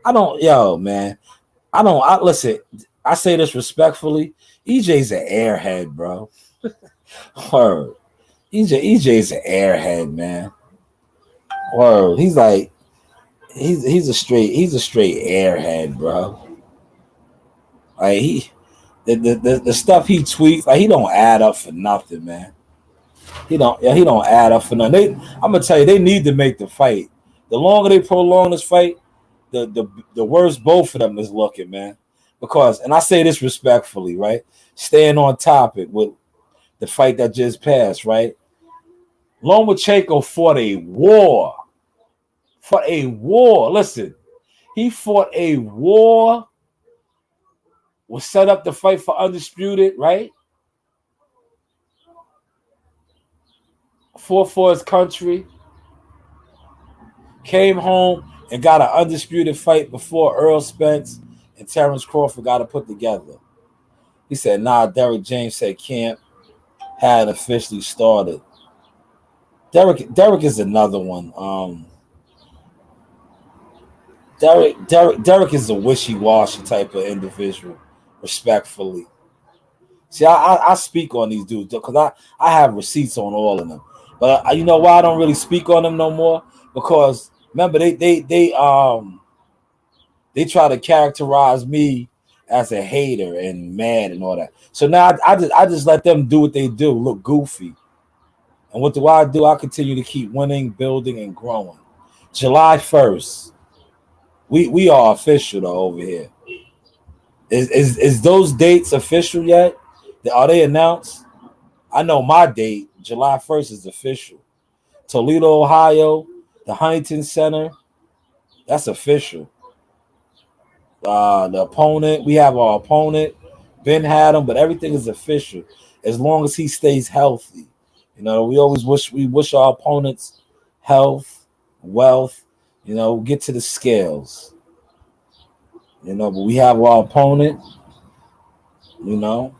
Listen, I say this respectfully. EJ's an airhead, bro. Word. EJ's an airhead, man. Word. He's like, he's a straight airhead, bro. Like the stuff he tweets, like he don't add up for nothing, man. He don't add up for nothing. I'm gonna tell you, they need to make the fight. The longer they prolong this fight, the worse both of them is looking, man. Because, and I say this respectfully, right? Staying on topic with the fight that just passed, right? Lomachenko fought a war. Listen, he fought a war. Was set up to fight for undisputed, right? Fought for his country. Came home and got an undisputed fight before Earl Spence and Terrence Crawford got to put together. He said, nah, Derrick James said camp hadn't officially started. Derrick is another one. Derrick is a wishy-washy type of individual, respectfully. See, I speak on these dudes because I have receipts on all of them. But you know why I don't really speak on them no more? Because remember they try to characterize me as a hater and mad and all that. So now I just let them do what they do, look goofy. And what do? I continue to keep winning, building, and growing. July 1st. We are official though over here. Is those dates official yet? Are they announced? I know my date, July 1st, is official. Toledo, Ohio, the Huntington Center, that's official. The opponent, we have our opponent. Ben had him, but everything is official as long as he stays healthy. You know, we wish our opponents health, wealth. You know, get to the scales. You know, but we have our opponent. You know,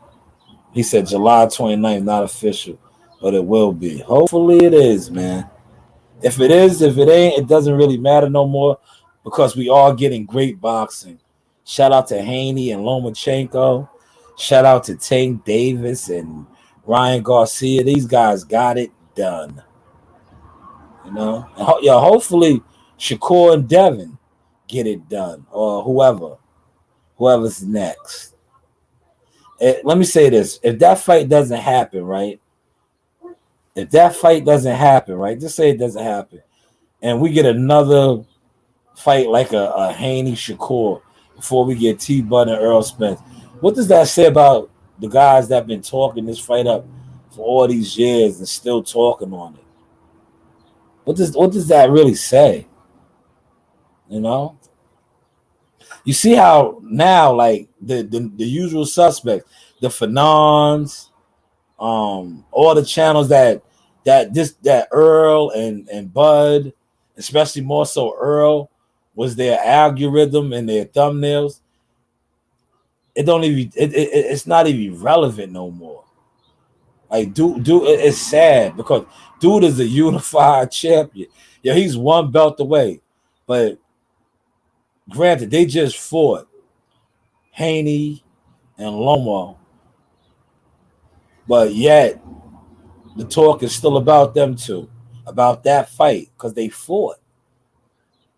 he said July 29th, not official, but it will be. Hopefully it is, man. If it is, if it ain't, it doesn't really matter no more because we are getting great boxing. Shout out to Haney and Lomachenko. Shout out to Tank Davis and Ryan Garcia. These guys got it done. You know, hopefully Shakur and Devin get it done, or whoever's next. Let me say this: if that fight doesn't happen, right? Just say it doesn't happen, and we get another fight like a Haney Shakur before we get T-Bud and Earl Spence. What does that say about the guys that have been talking this fight up for all these years and still talking on it? What does that really say? You know? You see how now, like the usual suspects, the Fanons, all the channels that Earl and Bud, especially more so Earl, was their algorithm and their thumbnails. It's not even relevant no more. Like, dude, it's sad because dude is a unified champion. Yeah, he's one belt away. But granted, they just fought Haney and Loma. But yet, the talk is still about them two, about that fight, because they fought.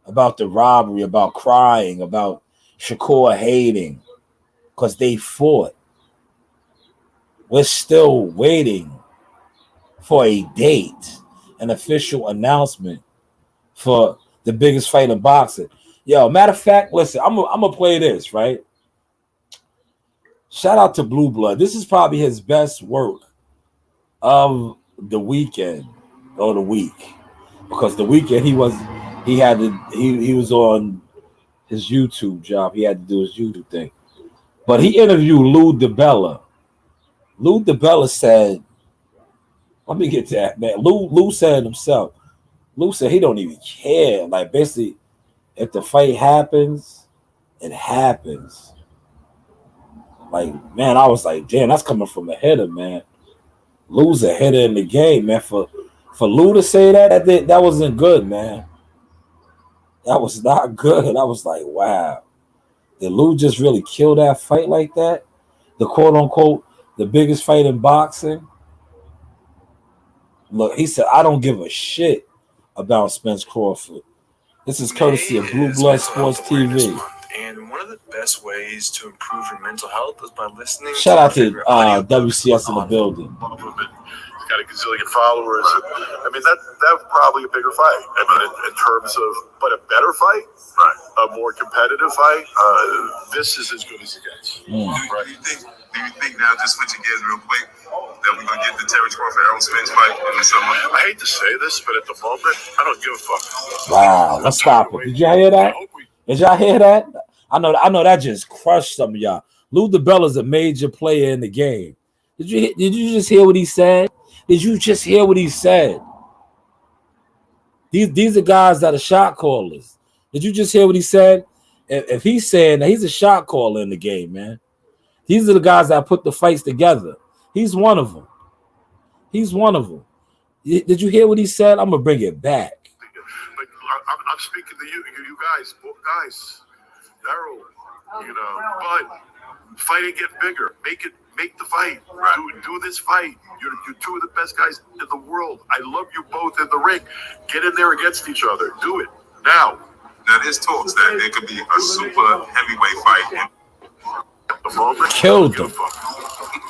About the robbery, about crying, about Shakur hating, because they fought. We're still waiting for a date, an official announcement for the biggest fight in boxing. Yo, matter of fact, listen, I'm gonna play this, right? Shout out to Blue Blood. This is probably his best work of the weekend or the week. Because the weekend he was on his YouTube job. He had to do his YouTube thing. But he interviewed Lou DiBella. Lou DiBella said, let me get to that, man. Lou said himself. Lou said he don't even care. Like, basically, if the fight happens, it happens. Like, man, I was like, damn, that's coming from a hitter, man. Lou's a hitter in the game, man. For Lou to say that wasn't good, man. That was not good. I was like, wow. Did Lou just really kill that fight like that? The quote-unquote, the biggest fight in boxing? Look, he said, I don't give a shit about Spence Crawford. This is courtesy of Blue Blood Sports TV. And one of the best ways to improve your mental health is by listening. Shout out to WCS in the building. He's got a gazillion followers. I mean, that was probably a bigger fight. I mean, in terms of, but a better fight, right? A more competitive fight. This is as good as it gets. Right. Do you think now, just switching gears real quick, that we're gonna get the Terrence Crawford Errol Spence fight in the summer? I hate to say this, but at the moment, I don't give a fuck. Wow, let's stop it. Did y'all hear that? Did y'all hear that? I know that just crushed some of y'all. Lou DiBella's a major player in the game. Did you just hear what he said? Did you just hear what he said? These are guys that are shot callers. Did you just hear what he said? If he's saying that, he's a shot caller in the game, man. These are the guys that put the fights together. He's one of them. He's one of them. Did you hear what he said? I'm gonna bring it back. But I'm speaking to you guys, both guys, Errol. But fight and get bigger. Make the fight. Do this fight. You're two of the best guys in the world. I love you both in the ring. Get in there against each other. Do it now. Now there's talks that there could be a super heavyweight fight. At the moment, killed him.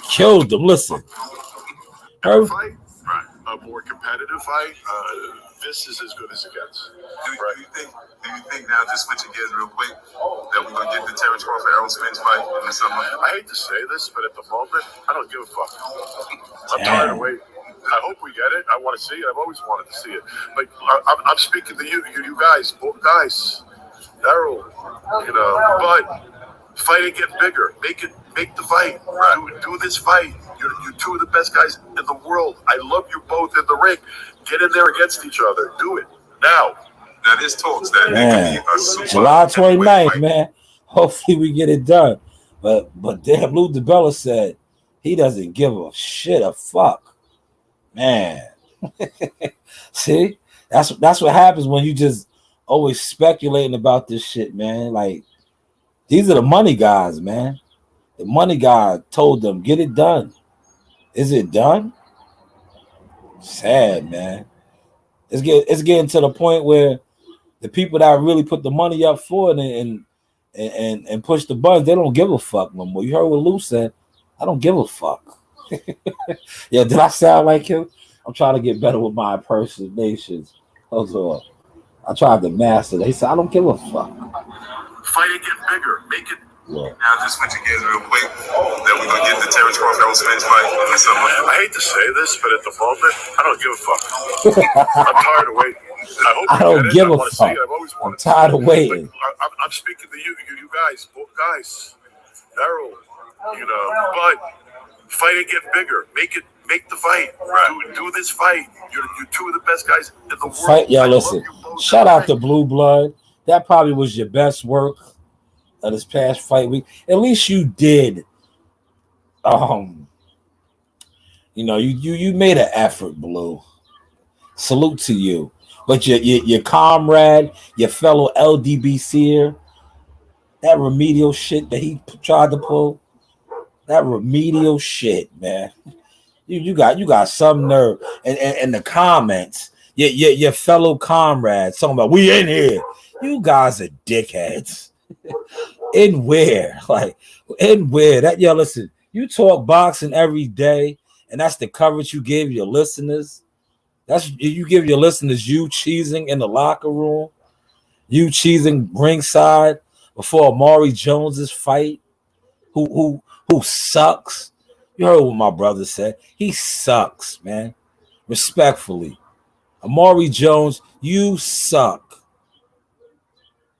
Killed him. Listen. Fight, right? A more competitive fight. This is as good as it gets. Do you think now, just switching gears real quick, that we're gonna get the Terrence Crawford Errol Spence fight in the summer? I hate to say this, but at the moment, I don't give a fuck. I'm tired of waiting. I hope we get it. I want to see it. I've always wanted to see it. But I'm speaking to you guys, both guys, Errol. But fight and get bigger. Make the fight. Do this fight. You're two of the best guys in the world. I love you both in the ring. Get in there against each other. Do it now. Now there's talks that there could be a super July 29th, man. Hopefully we get it done. But damn, Lou DiBella said he doesn't give a shit a fuck. Man. See? That's what happens when you just always speculating about this shit, man. Like, these are the money guys, man. The money guy told them, get it done. Is it done? Sad, man. It's getting to the point where the people that really put the money up for it and push the buttons, they don't give a fuck no more. You heard what Lou said. I don't give a fuck. Yeah, did I sound like him? I'm trying to get better with my impersonations. Hold on. I tried to master that. He said, I don't give a fuck. Fight and get bigger. Make it. Yeah. Now, just switching gears real quick, that we're gonna get the Terrence Crawford Errol Spence fight in the summer. I hate to say this, but at the moment, I don't give a fuck. I'm tired of waiting. I don't give a fuck. I'm tired of waiting. I'm speaking to you guys, both guys, Errol. But fight and get bigger. Make the fight. Do this fight. You're two of the best guys in the world. Fight, yeah. Listen. Shout out to Blue Blood. That probably was your best work of this past fight week. At least you did You know, you made an effort, Blue. Salute to you. But your comrade, your fellow LDBCer, that remedial shit that he tried to pull, that remedial shit, man. You got some nerve. And the comments, your fellow comrades talking about we in here. You guys are dickheads. In where? Like, in where? That listen, you talk boxing every day, and that's the coverage you give your listeners. That's you give your listeners you cheesing in the locker room, you cheesing ringside before Amari Jones's fight, who sucks. You heard what my brother said. He sucks, man. Respectfully. Amari Jones, you suck.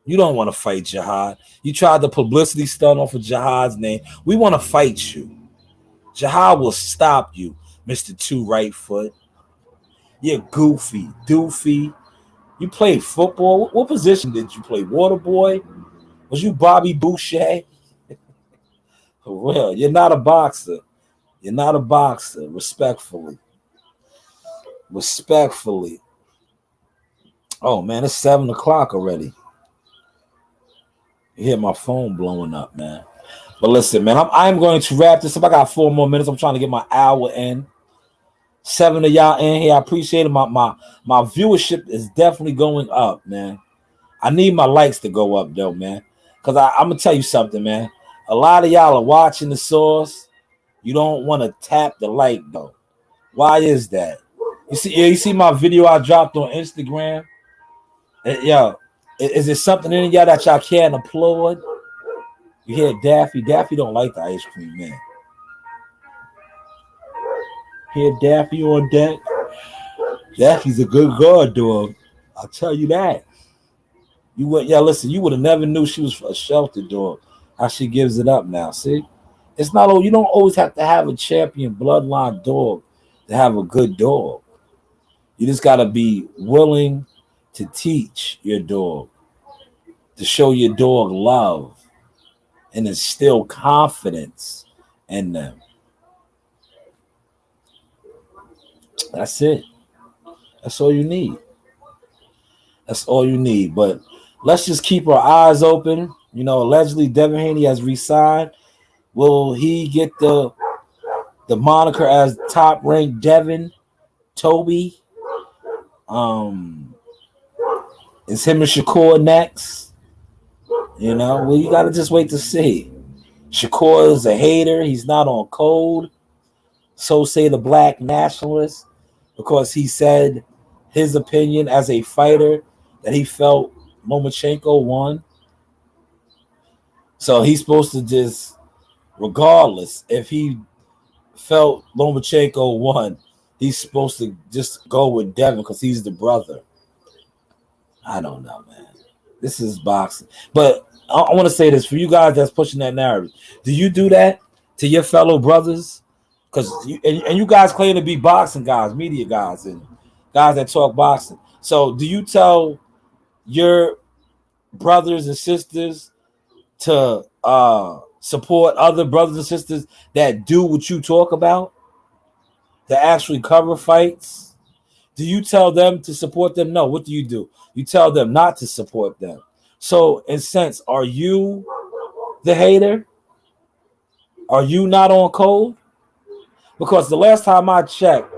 You don't want to fight Jihad. You tried the publicity stunt off of Jihad's name. We want to fight you. Jihad will stop you, Mr. Two Right Foot. You're goofy, doofy. You played football. What position did you play? Water boy? Was you Bobby Boucher? For real, you're not a boxer. You're not a boxer. Respectfully. Respectfully. Oh, man, it's 7 o'clock already. You hear my phone blowing up, man. But listen, man, I'm going to wrap this up. I got 4 more minutes. I'm trying to get my hour in. 7 of y'all in here. I appreciate it. My viewership is definitely going up, man. I need my likes to go up, though, man. Because I'm going to tell you something, man. A lot of y'all are watching the source. You don't want to tap the like, though. Why is that? You see my video I dropped on Instagram? Yo, is there something in y'all that y'all can't applaud? You hear Daffy? Daffy don't like the ice cream, man. Hear Daffy on deck? Daffy's a good guard dog. I'll tell you that. Listen, you would have never knew she was a shelter dog. How she gives it up now. See? It's not you don't always have to have a champion bloodline dog to have a good dog. You just gotta be willing to teach your dog, to show your dog love and instill confidence in them. That's it. That's all you need. That's all you need. But let's just keep our eyes open. You know, allegedly Devin Haney has resigned. Will he get the moniker as top-ranked Devin? Toby? Is him and Shakur next? You know, well, you got to just wait to see. Shakur is a hater. He's not on code. So say the black nationalists, because he said his opinion as a fighter that he felt Lomachenko won. So he's supposed to just, regardless, if he felt Lomachenko won, he's supposed to just go with Devin because he's the brother. I don't know, man. This is boxing. But I want to say this for you guys that's pushing that narrative. Do you do that to your fellow brothers? Because you guys claim to be boxing guys, media guys, and guys that talk boxing. So do you tell your brothers and sisters to support other brothers and sisters that do what you talk about, to actually cover fights? Do you tell them to support them? No. What do? You tell them not to support them. So, in a sense, are you the hater? Are you not on code? Because the last time I checked,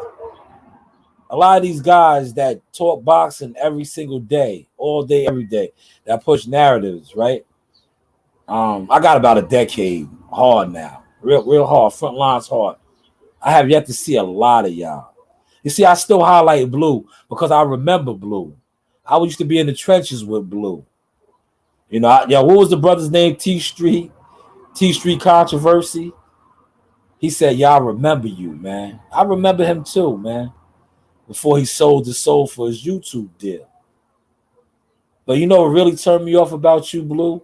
a lot of these guys that talk boxing every single day, all day, every day, that push narratives, right? I got about a decade hard now. Real hard. Front lines hard. I have yet to see a lot of y'all. You see, I still highlight Blue because I remember Blue. I used to be in the trenches with Blue. You know, what was the brother's name? T Street Controversy. He said, "Y'all remember you, man." I remember him too, man. Before he sold his soul for his YouTube deal. But you know what really turned me off about you, Blue?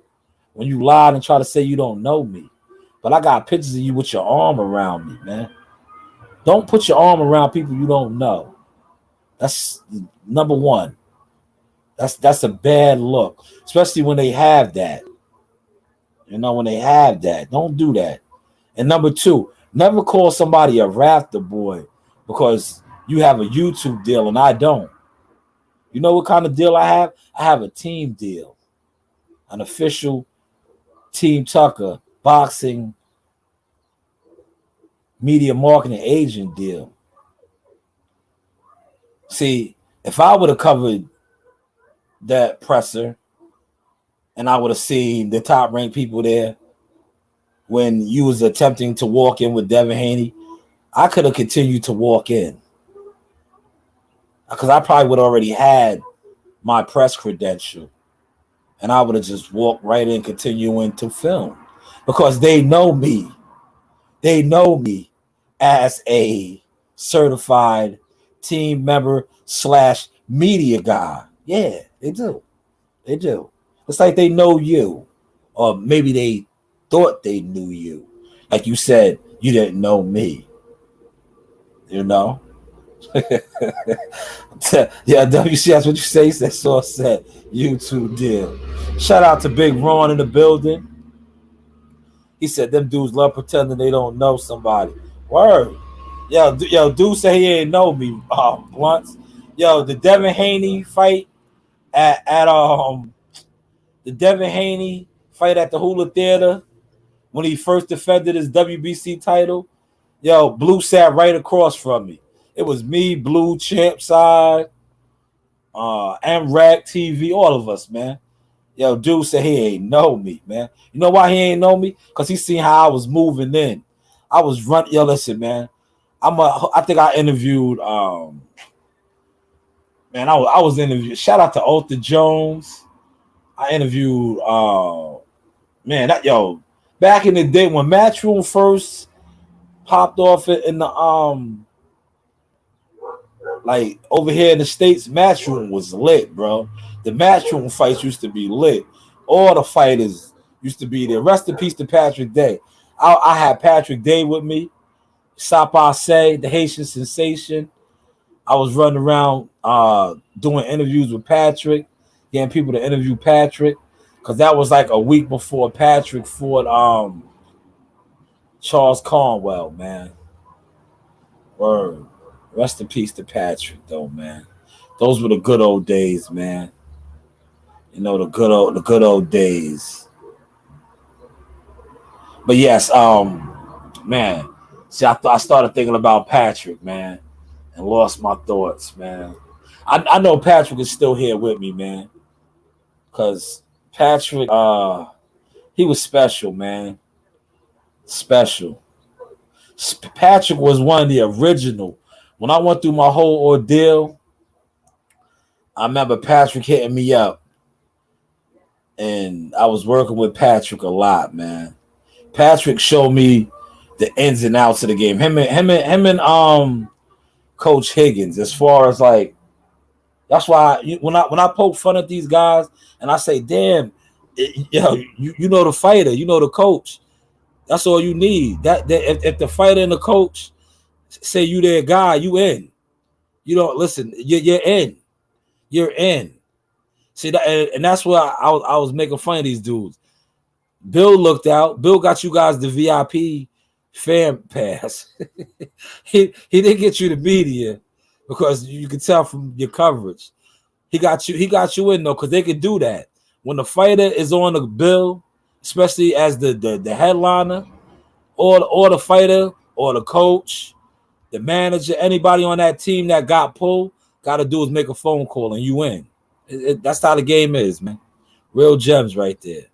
When you lied and try to say you don't know me. But I got pictures of you with your arm around me, man. Don't put your arm around people you don't know. That's number one. That's a bad look, especially when they have that. You know, when they have that, don't do that. And number two, Never call somebody a rafter boy because you have a YouTube deal and I don't. You know what kind of deal I have? I have a team deal, an official Team Tucker boxing media marketing agent deal. See, if I would have covered that presser and I would have seen the top ranked people there when you was attempting to walk in with Devin Haney, I could have continued to walk in because I probably would have already had my press credential and I would have just walked right in, continuing to film because they know me. They know me as a certified team member / media guy. Yeah, they do. They do. It's like they know you, or maybe they thought they knew you. Like you said, you didn't know me. You know? Yeah, WC, that's what you say. That's all said. YouTube deal. Shout out to Big Ron in the building. He said them dudes love pretending they don't know somebody. Word. Yo, dude say he ain't know me once. Yo, the Devin Haney fight at the Devin Haney fight at the Hula Theater when he first defended his WBC title. Yo, Blue sat right across from me. It was me, Blue, Champ Side, MRAC TV, all of us, man. Yo, dude said he ain't know me, man. You know why he ain't know me? Because he seen how I was moving in. I was running. Yo, listen, man. I think I interviewed, I was interviewed. Shout out to Arthur Jones. I interviewed, back in the day when Matchroom first popped off in the, like over here in the States, Matchroom was lit, bro. The Matchroom fights used to be lit. All the fighters used to be there. Rest in peace to Patrick Day. I had Patrick Day with me. Sapase, the Haitian sensation. I was running around doing interviews with Patrick, getting people to interview Patrick, because that was like a week before Patrick fought Charles Cornwell, man. Word. Rest in peace to Patrick, though, man. Those were the good old days, man. You know, the good old days. But yes, man. See, I started thinking about Patrick, man, and lost my thoughts, man. I know Patrick is still here with me, man, because Patrick, he was special, man. Special. Patrick was one of the original. When I went through my whole ordeal, I remember Patrick hitting me up, and I was working with Patrick a lot, man. Patrick showed me the ins and outs of the game. Him and Coach Higgins, as far as like, that's why when I poke fun at these guys and I say, damn, you know the fighter, you know the coach. That's all you need. That if the fighter and the coach say you their guy, you in. You don't listen. You're in. You're in. See that, and that's why I was making fun of these dudes. Bill looked out. Bill got you guys the VIP fan pass. he didn't get you the media because you can tell from your coverage. He got you in though, because they can do that. When the fighter is on the bill, especially as the headliner, or the fighter, or the coach, the manager, anybody on that team that got pulled, got to do is make a phone call and you in. That's how the game is, man. Real gems right there.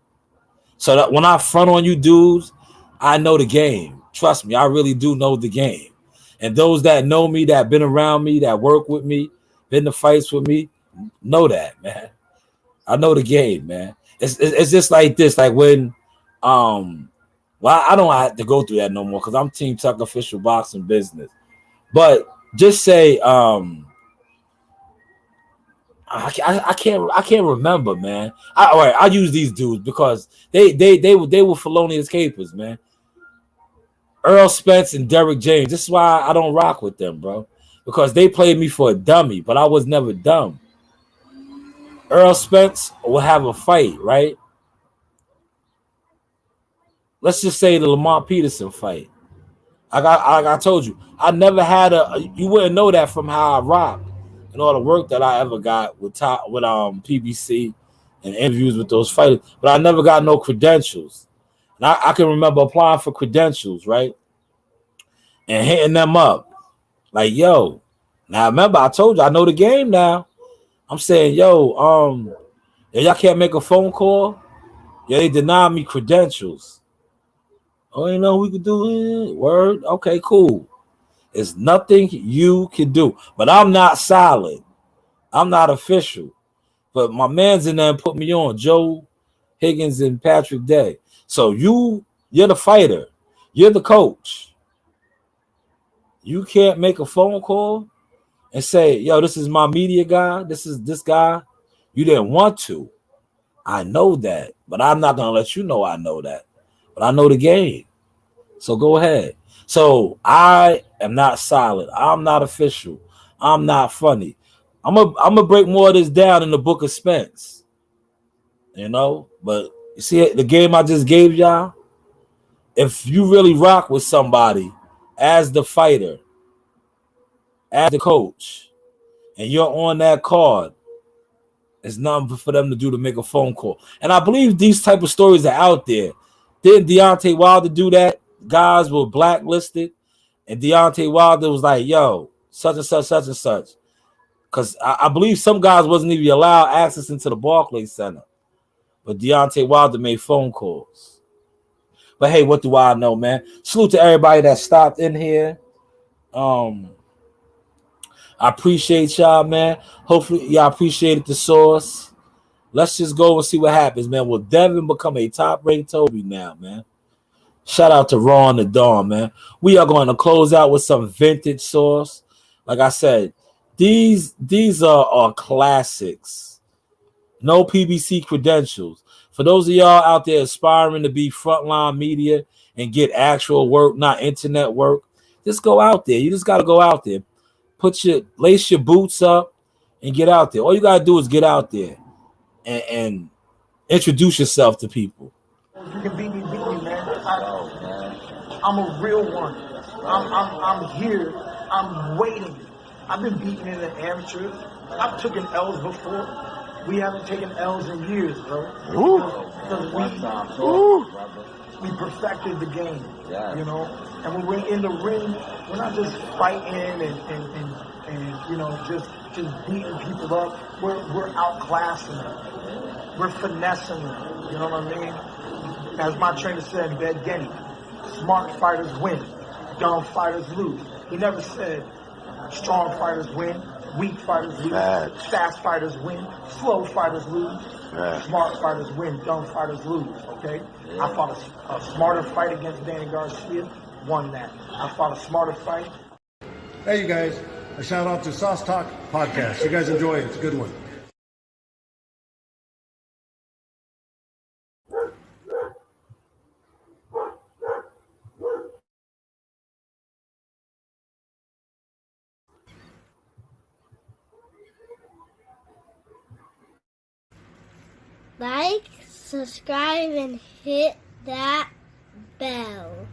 So that when I front on you dudes, I know the game. Trust me, I really do know the game. And those that know me, that been around me, that work with me, been to fights with me, know that, man. I know the game, man. It's just like this, like when, well, I don't have to go through that no more because I'm Team Tuck official boxing business. But just say, I can't remember, man. All right, I use these dudes because they were felonious capers, man. Earl Spence and Derrick James. This is why I don't rock with them, bro. Because they played me for a dummy, but I was never dumb. Earl Spence will have a fight, right? Let's just say the Lamont Peterson fight. Like I told you, I never had you wouldn't know that from how I rock and all the work that I ever got with PBC and interviews with those fighters. But I never got no credentials. And I can remember applying for credentials, right? And hitting them up. Like, yo. Now remember, I told you I know the game now. I'm saying, yo, y'all can't make a phone call. Yeah, they denied me credentials. Oh, you know we could do it. Word. Okay, cool. It's nothing you can do. But I'm not solid. I'm not official. But my man's in there and put me on. Joe Higgins and Patrick Day. So you're the fighter. You're the coach. You can't make a phone call and say, yo, this is my media guy. This is this guy. You didn't want to. I know that. But I'm not going to let you know I know that. But I know the game. So go ahead. So I am not solid. I'm not official. I'm not funny. I'm gonna break more of this down in the book of Spence. You know, but you see the game I just gave y'all. If you really rock with somebody as the fighter, as the coach, and you're on that card, it's nothing for them to do to make a phone call. And I believe these type of stories are out there. Didn't Deontay Wilder do that? Guys were blacklisted, and Deontay Wilder was like, yo, such and such, such and such. Because I believe some guys wasn't even allowed access into the Barclays Center. But Deontay Wilder made phone calls. But hey, what do I know, man? Salute to everybody that stopped in here. I appreciate y'all, man. Hopefully y'all appreciated the source. Let's just go and see what happens, man. Will Devin become a top-ranked Toby now, man? Shout out to Raw and the Dawn, man. We are going to close out with some vintage sauce. Like I said, these are classics. No PBC credentials. For those of y'all out there aspiring to be frontline media and get actual work, not internet work, just go out there. You just got to go out there. Lace your boots up and get out there. All you got to do is get out there and introduce yourself to people. You can beat me, man. I'm a real one. I'm here. I'm waiting. I've been beaten in the amateurs. I've taken L's before. We haven't taken L's in years, bro. Because we perfected the game, you know. And when we're in the ring, we're not just fighting and you know, just beating people up. We're outclassing them. We're finessing them. You know what I mean? As my trainer said, Bed Genny, smart fighters win, dumb fighters lose. He never said strong fighters win, weak fighters lose, fast fighters win, slow fighters lose, smart fighters win, dumb fighters lose, okay? I fought a smarter fight against Danny Garcia, won that. I fought a smarter fight. Hey, you guys, a shout out to Sauce Talk Podcast. You guys enjoy it. It's a good one. Like, subscribe, and hit that bell.